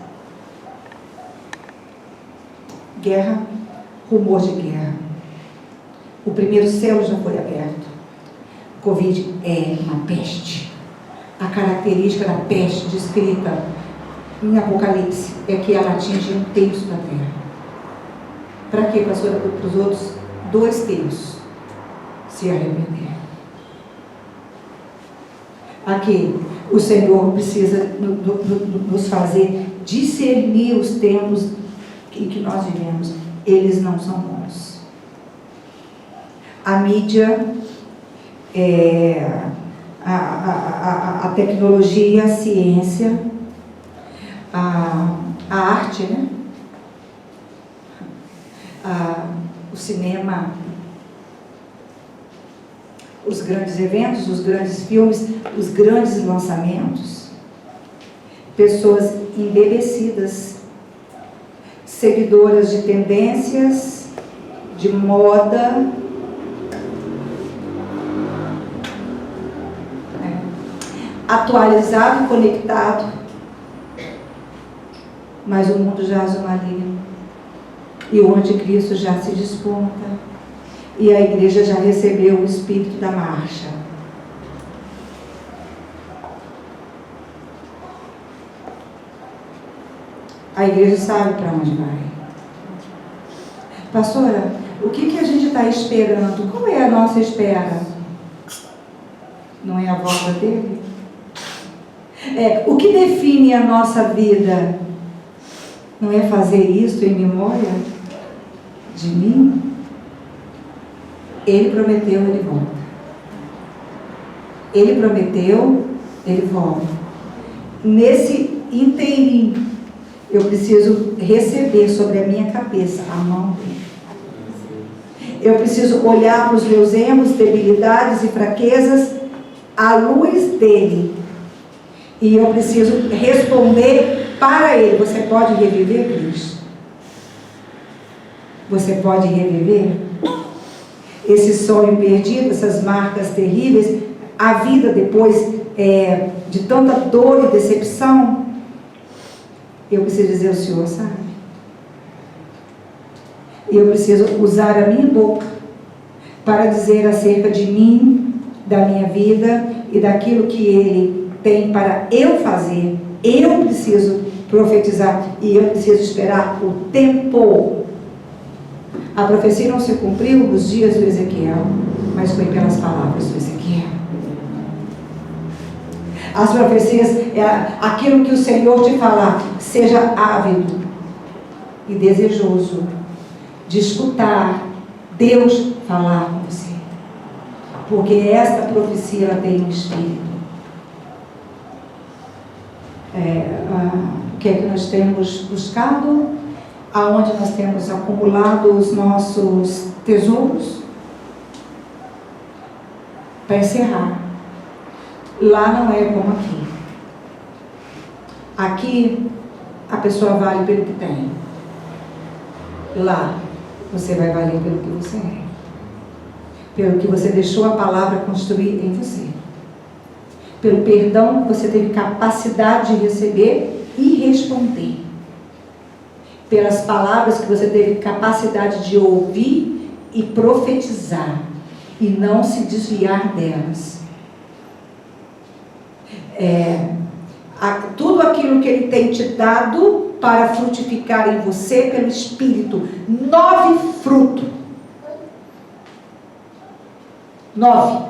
Guerra, rumor de guerra. O primeiro céu já foi aberto. Covid é uma peste. A característica da peste descrita em Apocalipse é que ela atinge 1/3 da terra. Para quê, pastora? Para os outros 2/3 se arrepender. Aqui, o Senhor precisa nos fazer discernir os tempos em que nós vivemos. Eles não são bons. A mídia, a tecnologia, a ciência, a arte, né? O cinema, os grandes eventos, os grandes filmes, os grandes lançamentos, pessoas embebecidas, seguidoras de tendências, de moda, atualizado e conectado, mas o mundo jaz no maligno. E o anticristo já se desponta. E a igreja já recebeu o espírito da marcha. A igreja sabe para onde vai. Pastora, o que a gente está esperando? Qual é a nossa espera? Não é a volta dele? O que define a nossa vida? Não é fazer isso em memória de mim? Ele prometeu, ele volta. Ele prometeu, ele volta. Nesse inteirinho, eu preciso receber sobre a minha cabeça a mão dele. Eu preciso olhar para os meus erros, debilidades e fraquezas à luz dele. E eu preciso responder para ele. Você pode reviver, Cristo? Você pode reviver? Esse sonho perdido, essas marcas terríveis, a vida depois de tanta dor e decepção, eu preciso dizer, o Senhor sabe. Eu preciso usar a minha boca para dizer acerca de mim, da minha vida e daquilo que Ele tem para eu fazer. Eu preciso profetizar e eu preciso esperar o tempo. A profecia não se cumpriu nos dias do Ezequiel, mas foi pelas palavras do Ezequiel. As profecias é aquilo que o Senhor te falar. Seja ávido e desejoso de escutar Deus falar com você, porque esta profecia ela tem um espírito. O que é que nós temos buscado? Aonde nós temos acumulado os nossos tesouros? Para encerrar, lá não é como aqui. Aqui a pessoa vale pelo que tem. Lá você vai valer pelo que você é, pelo que você deixou a palavra construir em você, pelo perdão que você teve capacidade de receber e responder, pelas palavras que você teve capacidade de ouvir e profetizar e não se desviar delas. Tudo aquilo que Ele tem te dado para frutificar em você pelo Espírito. 9 frutos. 9.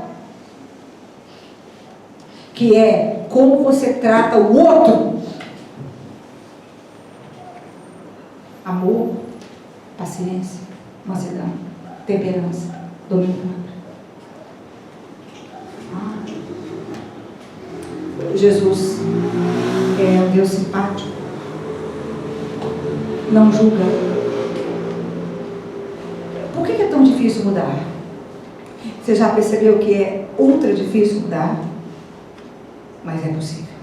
Que é como você trata o outro. Amor, paciência, mansidão, temperança, domínio próprio. Jesus é um Deus simpático, não julga. Por que é tão difícil mudar? Você já percebeu que é ultra difícil mudar? Mas é possível.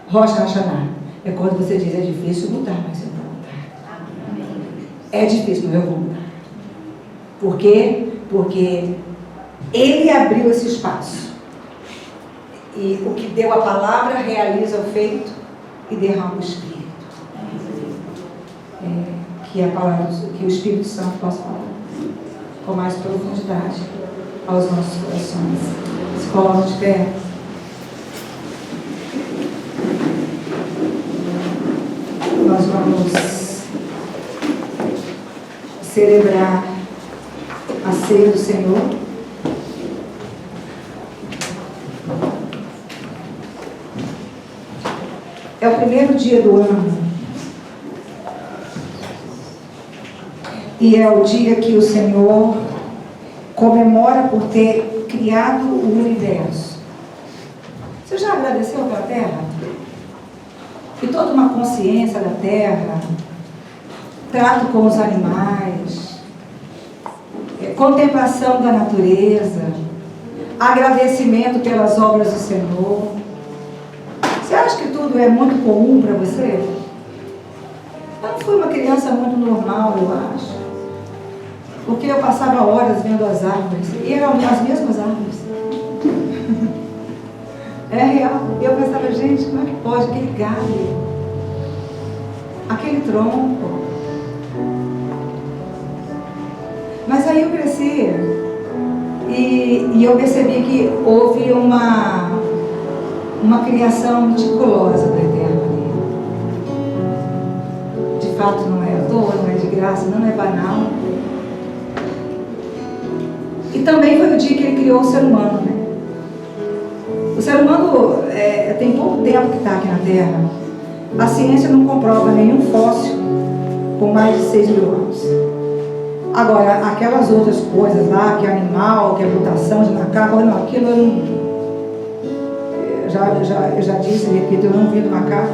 Rosh Hashanah é quando você diz, é difícil mudar, mas eu vou mudar. É difícil, mas eu vou mudar. Por quê? Porque Ele abriu esse espaço. E o que deu a palavra realiza o feito e derrama o Espírito. Que a palavra, que o Espírito Santo possa falar com mais profundidade aos nossos corações. Se coloca de pé. Nós vamos celebrar a ceia do Senhor. É o primeiro dia do ano. E é o dia que o Senhor comemora por ter criado o universo. Você já agradeceu pela terra? E toda uma consciência da terra, trato com os animais, contemplação da natureza, agradecimento pelas obras do Senhor. Você acha que tudo é muito comum para você? Eu não fui uma criança muito normal, eu acho. Porque eu passava horas vendo as árvores. E eram as mesmas árvores. É real. Eu pensava, gente, como é que pode? Aquele galho, aquele tronco, Mas aí eu cresci e eu percebi que houve uma criação meticulosa do Eterno ali. De fato não é à toa, não é de graça, não é banal. E também foi o dia que ele criou o ser humano, né? O ser humano tem pouco tempo que está aqui na Terra. A ciência não comprova nenhum fóssil com mais de 6 mil anos. Agora, aquelas outras coisas lá, que é animal, que é mutação de macaco, não, aquilo eu não... Eu já disse, repito, eu não vi do macaco.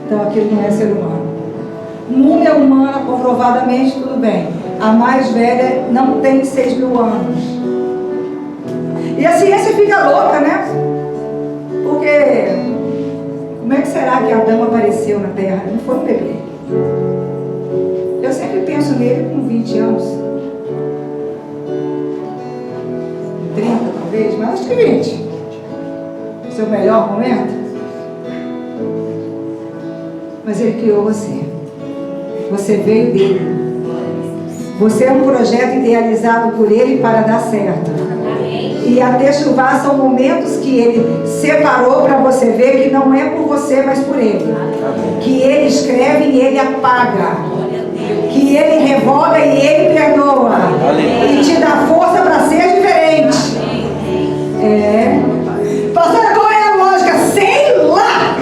Então aquilo não é ser humano. Múmia humana, comprovadamente, tudo bem. A mais velha não tem 6 mil anos. E a ciência fica louca, né? Porque como é que será que Adão apareceu na Terra? Não foi um bebê. Eu sempre penso nele com 20 anos. 30 talvez, mas acho que 20. Seu melhor momento. Mas ele criou você. Você veio dele. Você é um projeto idealizado por ele para dar certo. E a Techuvá são momentos que ele separou para você ver que não é por você, mas por ele. Que ele escreve e ele apaga. Que ele revoga e ele perdoa. E te dá força para ser diferente. Pastora, qual é a lógica? Sei lá!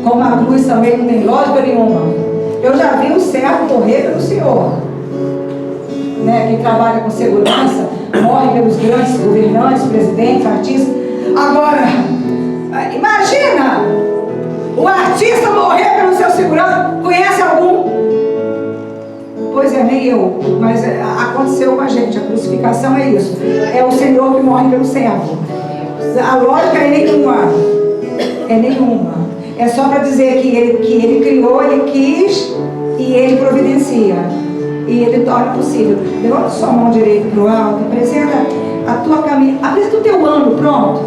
Como a cruz também não tem lógica nenhuma. Eu já vi o servo morrer pelo Senhor. Né, quem trabalha com segurança, morre pelos grandes governantes, presidentes, artistas. Agora, imagina o artista morrer pelo seu segurança. Conhece algum? Pois é, nem eu. Mas aconteceu com a gente. A crucificação é isso. É o Senhor que morre pelo servo. A lógica é nenhuma. É nenhuma. É só para dizer que ele criou, ele quis e ele providencia. E ele torna possível. Levanta sua mão direita para o alto. Apresenta a tua caminho. Apresenta o teu ano, pronto.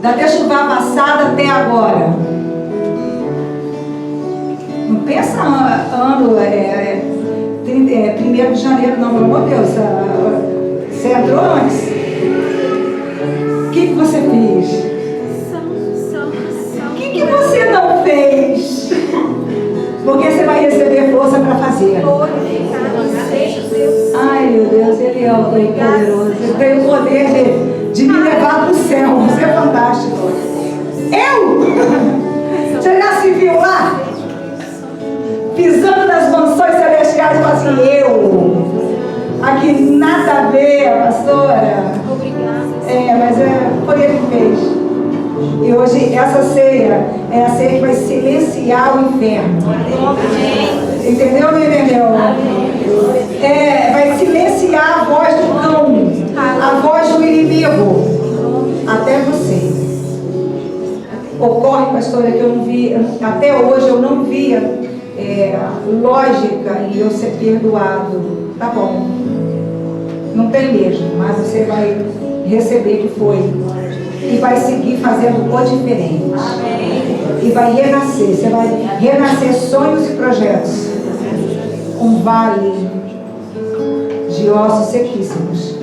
Da Techuvá passada até agora. Não pensa ano, 1º de janeiro, não, meu amor de Deus. Você entrou antes. O que você fez? O que você não fez? Porque você vai receber força para fazer. Ai, meu Deus, ele é o Todo-Poderoso. Ele tem o poder de me levar para o céu. Você é fantástico. Eu? Você já se viu lá? Pisando nas mansões celestiais, e assim, eu? Aqui nada a ver, pastora. Mas foi ele que fez. E hoje essa ceia é a ceia que vai silenciar o inferno. Entendeu ou não entendeu? Vai silenciar a voz do cão, a voz do inimigo, até você. Ocorre, pastora, que eu não vi, até hoje eu não via lógica em eu ser perdoado. Tá bom, não tem mesmo, mas você vai receber que foi. E vai seguir fazendo o diferente. E vai renascer. Você vai renascer sonhos e projetos. Um vale de ossos sequíssimos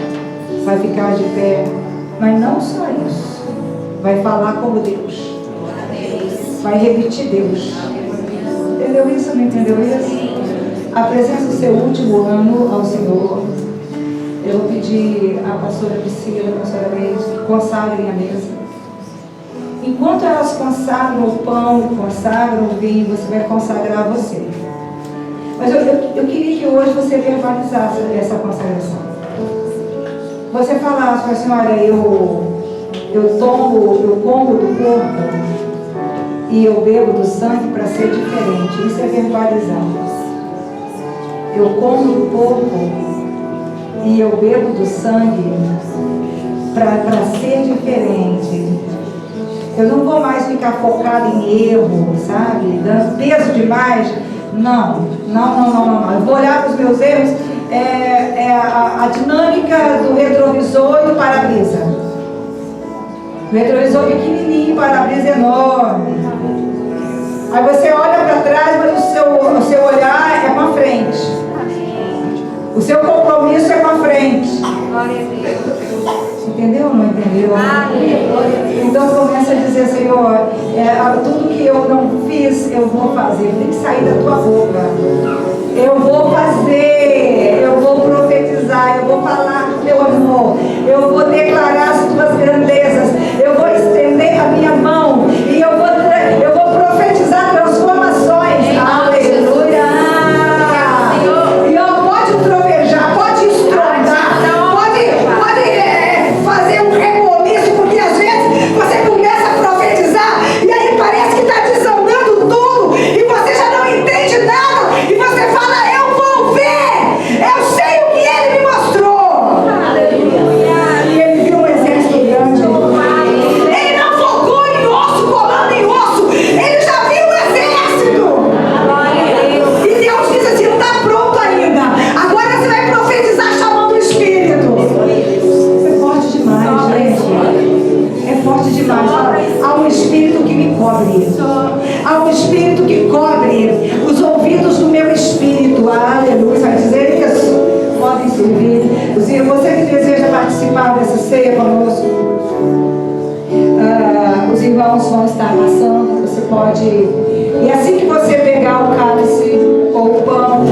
vai ficar de pé. Mas não só isso. Vai falar como Deus. Vai repetir Deus. Entendeu isso? Não entendeu isso? Apresenta o seu último ano ao Senhor. Eu vou pedir à pastora Priscila, à pastora Leite, que consagrem a mesa. Enquanto elas consagram o pão, consagram o vinho, você vai consagrar você. Mas eu queria que hoje você verbalizasse essa consagração. Você falasse para a senhora, eu como do corpo e eu bebo do sangue para ser diferente. Isso é verbalizar. Eu como do corpo e eu bebo do sangue para ser diferente. Eu não vou mais ficar focada em erro, sabe? Dando peso demais. Não. Eu vou olhar para os meus erros. A dinâmica do retrovisor e do para-brisa. O retrovisor pequenininho, o para-brisa enorme. Aí você olha para trás, mas o seu seu olhar é com a frente. O seu compromisso é com a frente. Entendeu ou não entendeu? Então começa a dizer, Senhor, tudo que eu não fiz, eu vou fazer. Tem que sair da tua boca. Eu vou fazer, eu vou profetizar, eu vou falar do teu amor, eu vou declarar as tuas grandezas, eu vou estender a minha mão e eu vou profetizar transformações. Aleluia! E eu pode trovejar, pode estrondar, pode fazer um recomício, porque às vezes você começa a profetizar e aí parece que está desandando tudo e você já não entende nada e você fala, eu vou ver, eu sei o que ele me mostrou. E ele viu um exército grande. Ele não focou em osso, colando em osso, ele já viu o exército. E Deus diz assim, não está pronto ainda, agora você vai profetizar chamando o Espírito. É forte demais, gente. É forte demais. Há um Espírito que me cobre. Há um Espírito que cobre os ouvidos do meu espírito. Aleluia. Vai dizer isso. Podem servir. Você que deseja participar dessa ceia conosco, os irmãos vão estar passando. Você pode. E assim que você pegar o cálice ou o pão,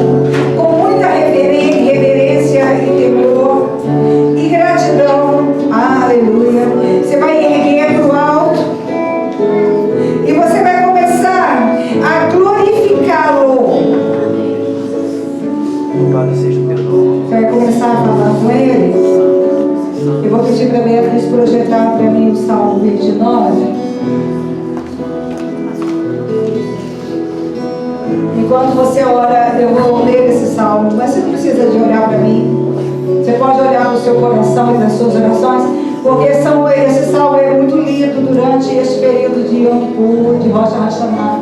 com muita reverência e temor e gratidão, aleluia, você vai erguer para o alto e você vai começar a glorificá-lo. Louvado seja o teu nome. Você vai começar a falar com ele. Eu vou pedir para a Beatriz projetar para mim o Salmo 29. Enquanto você ora, eu vou ler esse salmo, mas você não precisa de orar para mim. Você pode olhar para o seu coração e nas suas orações, porque esse salmo é muito lido durante este período de Yom Kippur, de Rosh Hashanah.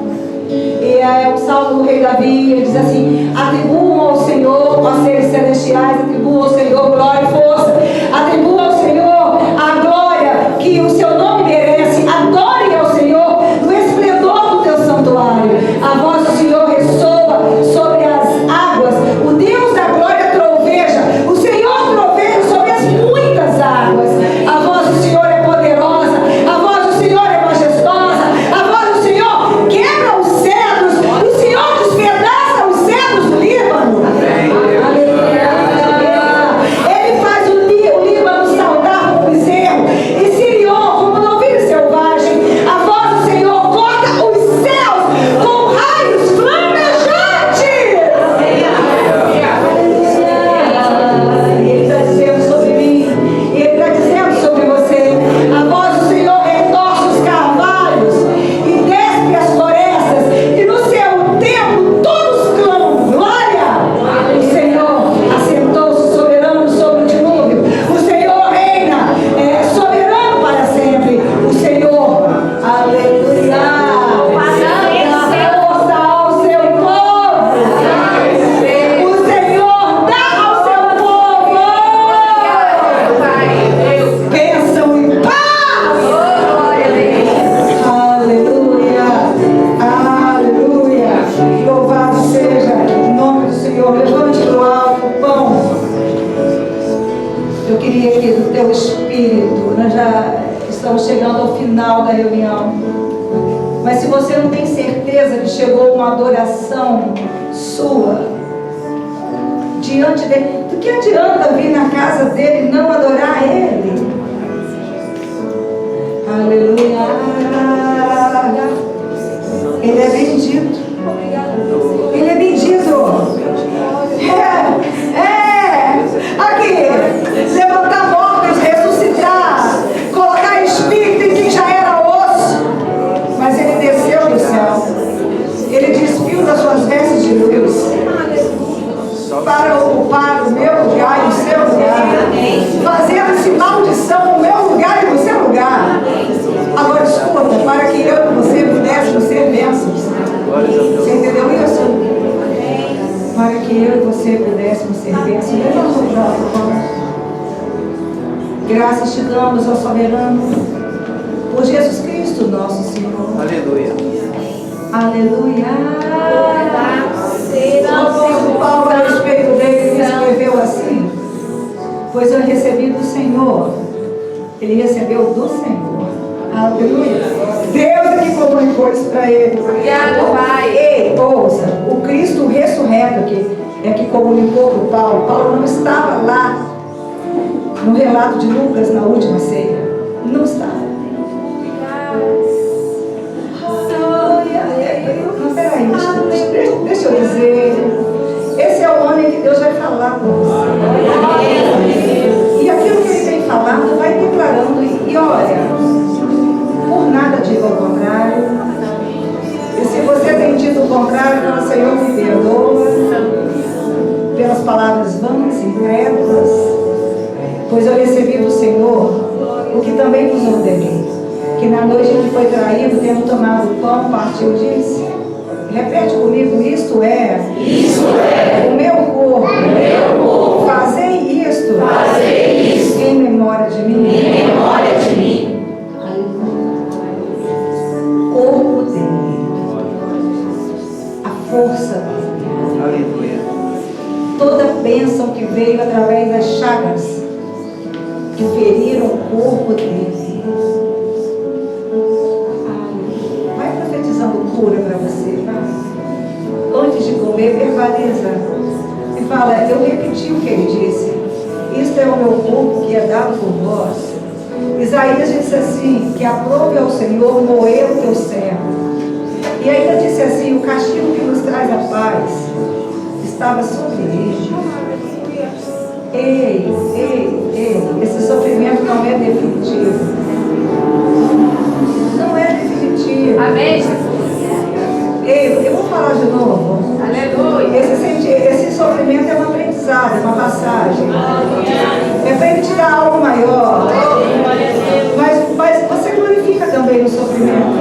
E é o salmo do rei Davi, ele diz assim: atribuam ao Senhor, ó seres celestiais, atribuam ao Senhor glória e força, atribuam ao Senhor a glória que o seu nome merece, adorem ao Senhor no esplendor do teu santuário. A voz do Senhor ressoa sobre as águas, o Deus da glória troveja, o Senhor troveja sobre as muitas águas. A voz do Senhor é poderosa, a voz do Senhor é majestosa, a voz do Senhor quebra os cedros, o Senhor despedaça os cedros do Líbano. Aleluia. Ele faz o Líbano saudar com o bezerro e Sirion como novilho selvagem. A voz do Senhor corta os céus com raios flamejantes. E Ele está dizendo sobre mim, e Ele está dizendo sobre você. A voz do Senhor retorce os carvalhos e despe as florestas, e no seu templo todos clamam glória. O Senhor assentou-se soberano sobre o dilúvio. O Senhor reina, soberano para sempre. O Senhor, aleluia, dá força ao seu povo. O Senhor dá ao seu povo bênção e paz. Aleluia, aleluia. Louvado seja o nome do Senhor. Levante para o alto o pão. Eu queria que do teu espírito, nós já estamos chegando ao final da reunião, mas se você não tem certeza que chegou uma adoração sua diante dele, do que adianta vir na casa dele e não adorar ele? Aleluia. Ele é bendito. Ele é bendito. Aqui, levantar mortos, ressuscitar, colocar espírito em quem já era osso. Mas ele desceu do céu. Ele despiu das suas vestes de luz para ocupar o meu lugar e o seu lugar, fazendo-se maldição no meu lugar e no seu lugar. Agora escuta, para que eu e você pudéssemos ser bênçãos. Você entendeu isso? Para que eu e você pudéssemos ser bênçãos. Levanta o próprio pão. Graças te damos, ó soberano, por Jesus Cristo, nosso Senhor. Aleluia. Aleluia. O apóstolo Paulo, a respeito dele, escreveu assim: pois eu recebi do Senhor. Ele recebeu do Senhor. Aleluia. Deus é que comunicou isso para ele. Obrigado, Pai. Ei, ouça, o Cristo ressurreto que comunicou para o Paulo. Paulo não estava lá no relato de Lucas na última ceia. Não estava. Não, peraí, deixa eu dizer. Esse é o homem que Deus vai falar com você. E aquilo que ele tem falado, vai declarando. E olha, por nada diga o contrário. E se você tem dito o contrário, então, Senhor, me perdoa pelas palavras vãs e incrédulas, pois eu recebi do Senhor o que também vos ordenei, que na noite em que foi traído, tendo tomado o pão, partiu e disse: repete comigo, isto é o meu corpo, fazei isto em memória de mim. O corpo dele, a força dele, Aleluia. toda a bênção que veio através das chagas que feriram o corpo dele. Vai profetizando cura para você, vai. Antes de comer, verbaliza e fala: eu repeti o que ele disse, isto é o meu corpo que é dado por vós. Isaías disse assim: que aprove ao Senhor moer o teu servo. E ainda disse assim: o castigo que nos traz a paz estava sobre ele. Ei, esse sofrimento não é definitivo. Não é definitivo. Amém, Jesus. Ei, eu vou falar de novo. Aleluia. Esse sofrimento é um aprendizado, é uma passagem. É para ele te dar algo maior. Mas você glorifica também no sofrimento.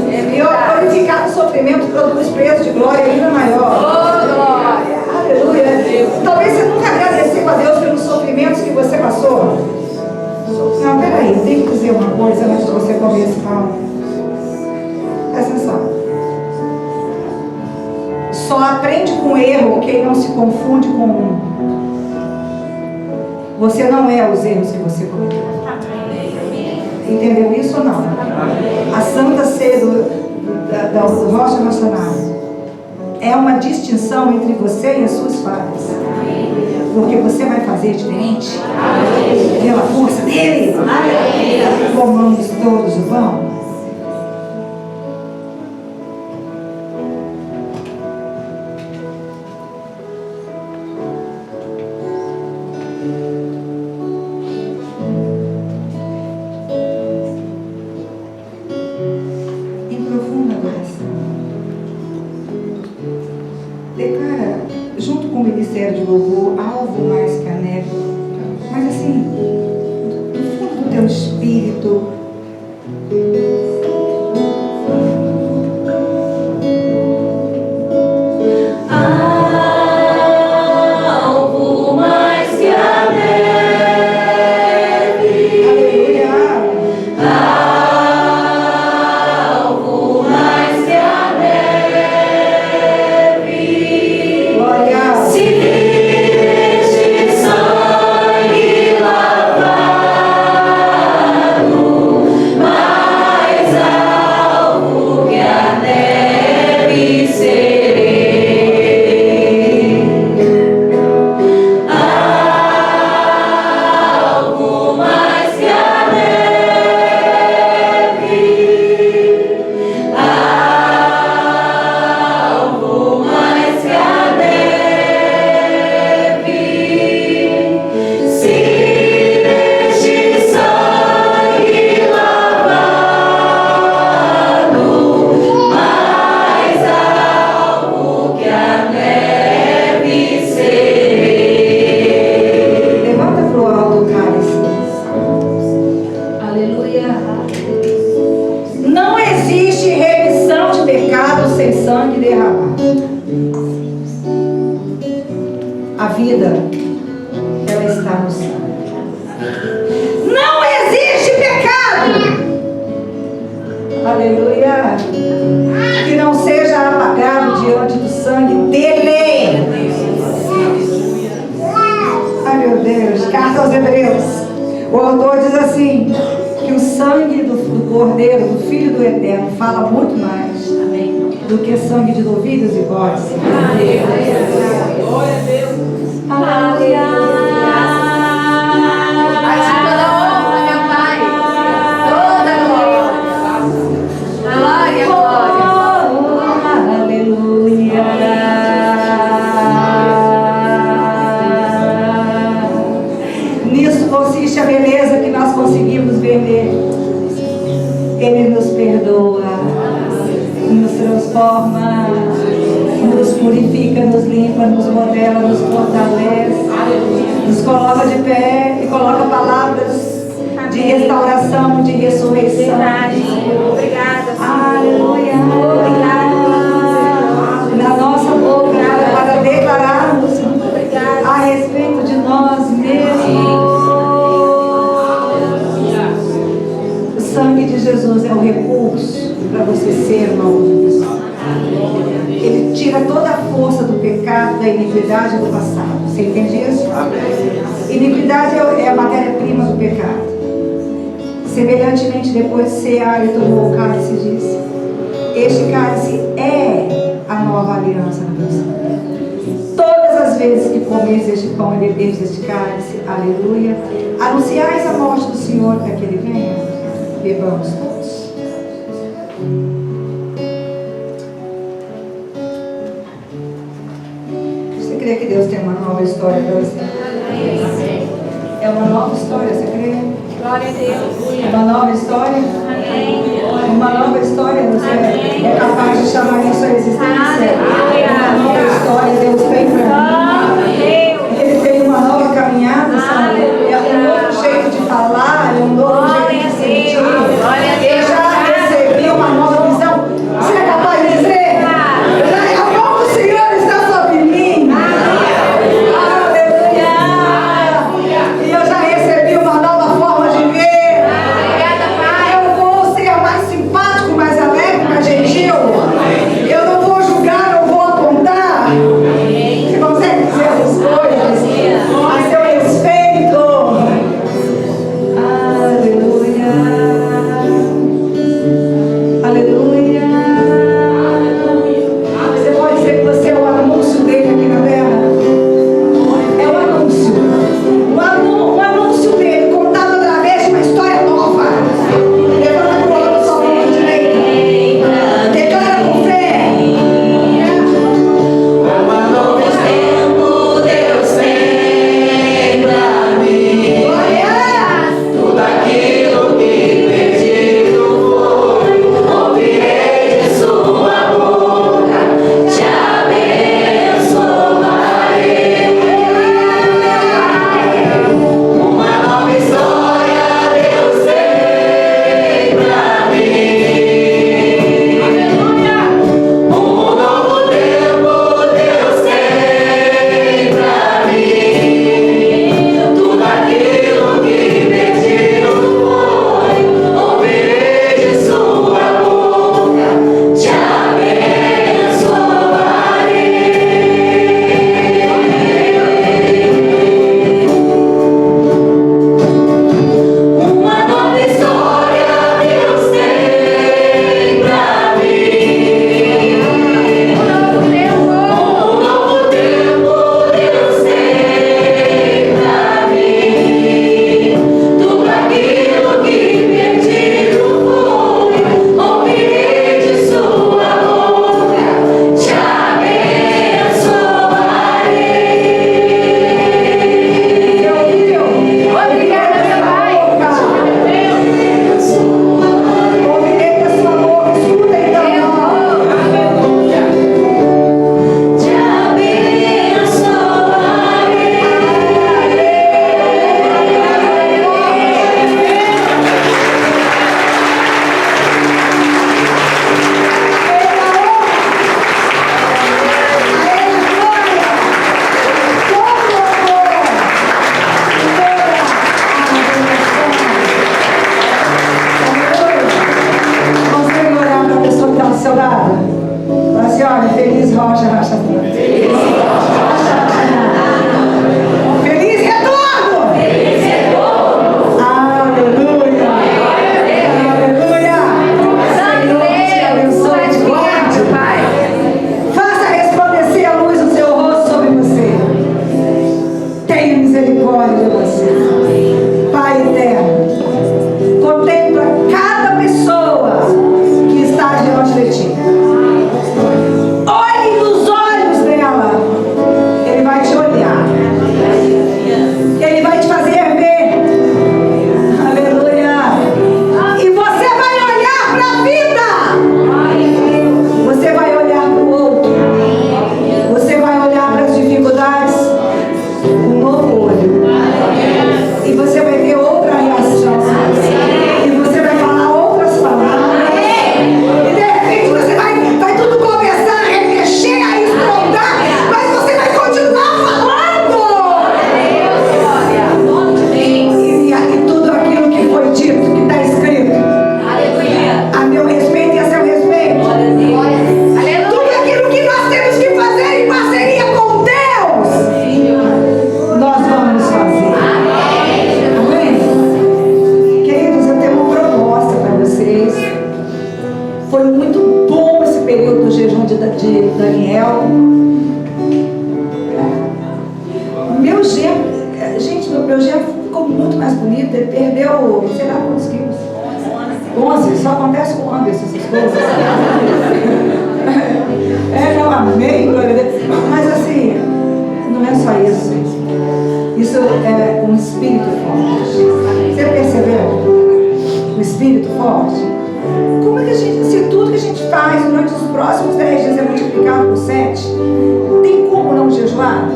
E glorificar no sofrimento produz preço de glória ainda maior. Oh, glória. Aleluia. Talvez você nunca agradeceu a Deus pelos sofrimentos que você passou. Não, peraí, eu tenho que dizer uma coisa antes de você começar. Presta atenção. Só aprende com erro quem não se confunde com um. Você não é os erros que você cometeu. Entendeu isso ou não? A Santa Ceia da Rocha Nacional é uma distinção entre você e as suas falhas. Porque você vai fazer diferente pela força dele. Comamos todos o pão. Em profunda adoração, declara, junto com o Ministério de Louvor, alvo mais que a neve, mas assim, do fundo do teu espírito, Algo mais que a neve. aleluia, Algo mais que a neve. glória, Se deste sangue lavado, mais alvo que a neve serei. Algo mais que a neve. Algo mais que a neve. Se deste sangue lavado, mais alvo que a neve serei. levanta para o alto o cálice. Aleluia. Não existe remissão de pecado sem sangue derramado. A vida, ela está no sangue. Não existe pecado, aleluia, que não seja meu Deus. Carta aos Hebreus. O autor diz assim, que o sangue do Cordeiro, do Filho do Eterno, fala muito mais do que sangue de novilhos e bodes. Glória a Deus. Aleluia. A ti toda honra, meu Pai. Toda glória. Glória, glória. Aleluia. Nisso consiste a beleza que nós conseguimos ver nele. Ele nos perdoa, nos transforma, nos purifica, nos limpa, nos modela, nos fortalece, nos coloca de pé e coloca palavras de restauração, de ressurreição. Obrigada. Aleluia. Na nossa boca para declararmos a respeito de nós mesmos. O sangue de Jesus é o recurso para você ser novo. Ele tira toda a força do pecado, da iniquidade do passado. Você entende isso? Iniquidade é a matéria-prima do pecado. Semelhantemente, depois de cear e tomou o cálice, disse: este cálice é a nova aliança no meu sangue. Todas as vezes que comeis este pão e bebeis este cálice, aleluia, anunciais a morte do Senhor para que ele venha. Bebamos todos. Você crê que Deus tem uma nova história para você? É uma nova história, você crê? Glória a Deus. Uma nova história? Uma nova história, você é capaz de chamar isso a existência? Uma nova história Deus tem para mim. Ele tem uma nova caminhada, sabe? É um novo jeito de falar, é um novo jeito de sentir. Eu já recebi uma nova visão. Você é capaz de dizer? A mão do Senhor está sobre mim. Aleluia. E eu já recebi uma nova forma de ver. Eu vou ser mais simpático, mais alegre, mais gentil. Eu não vou julgar, não vou apontar. Você consegue? ficou muito mais bonito. Ele perdeu, sei lá quantos quilos. 11, só acontece com o Anderson essas coisas. Não, amei, glória a Deus. Mas assim, não é só isso. Isso é um espírito forte. Você percebeu? Um espírito forte? Como é que a gente, se tudo que a gente faz durante os próximos 10 dias é multiplicado por 7, tem como não jejuar?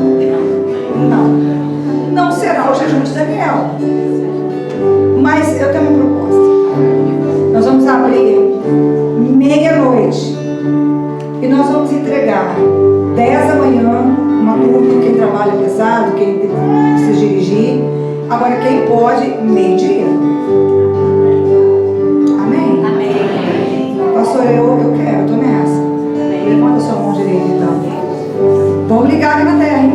Não. Não será o jejum de Daniel. Mas eu tenho uma proposta. Nós vamos abrir meia-noite e nós vamos entregar 10 da manhã, uma turma, quem trabalha pesado, quem precisa dirigir. Agora quem pode, meio-dia. Amém? Amém. Pastor, eu quero, estou nessa. Levanta sua mão direita então. Vamos ligar aqui na terra, hein?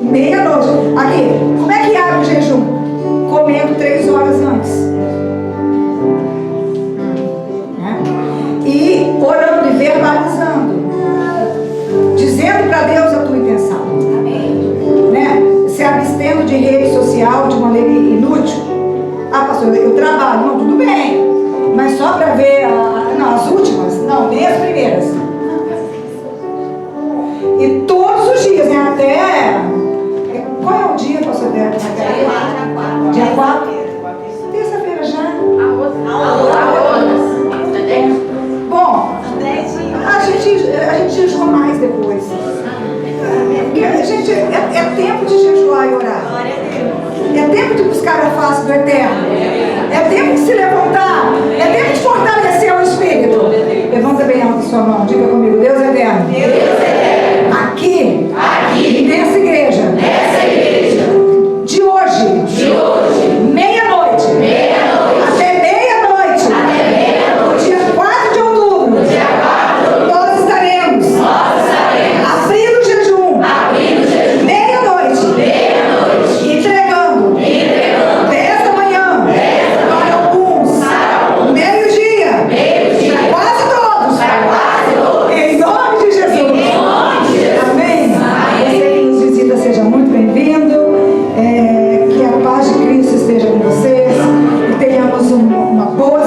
Meia-noite. Aqui, como é que abre o jejum? Comendo 3 horas antes. E orando e verbalizando, dizendo para Deus a tua intenção. Né? Se abstendo de rede social de maneira inútil. Pastor, eu trabalho. Não, tudo bem, mas só para ver as últimas? Não, nem as primeiras. E todos os dias, né? Até qual é o dia, pastor? Dia 4. Terça-feira já. Bom, a gente jejua mais depois. Gente, é tempo de jejuar e orar. É tempo de buscar a face do Eterno. É tempo de se levantar. É tempo de fortalecer o Espírito. Levanta bem alto a sua mão. Diga comigo, Deus é eterno. Deus é eterno. Aqui, nessa igreja, de hoje, meia-noite, até meia-noite, dia 4 de outubro, nós estaremos abrindo o jejum, meia-noite, entregando 10 da manhã para alguns, meio-dia, para quase todos, em nome de Jesus. Amém? Você que nos visita, seja muito bem-vindo. Que a paz de Cristo esteja com vocês, que tenhamos uma boa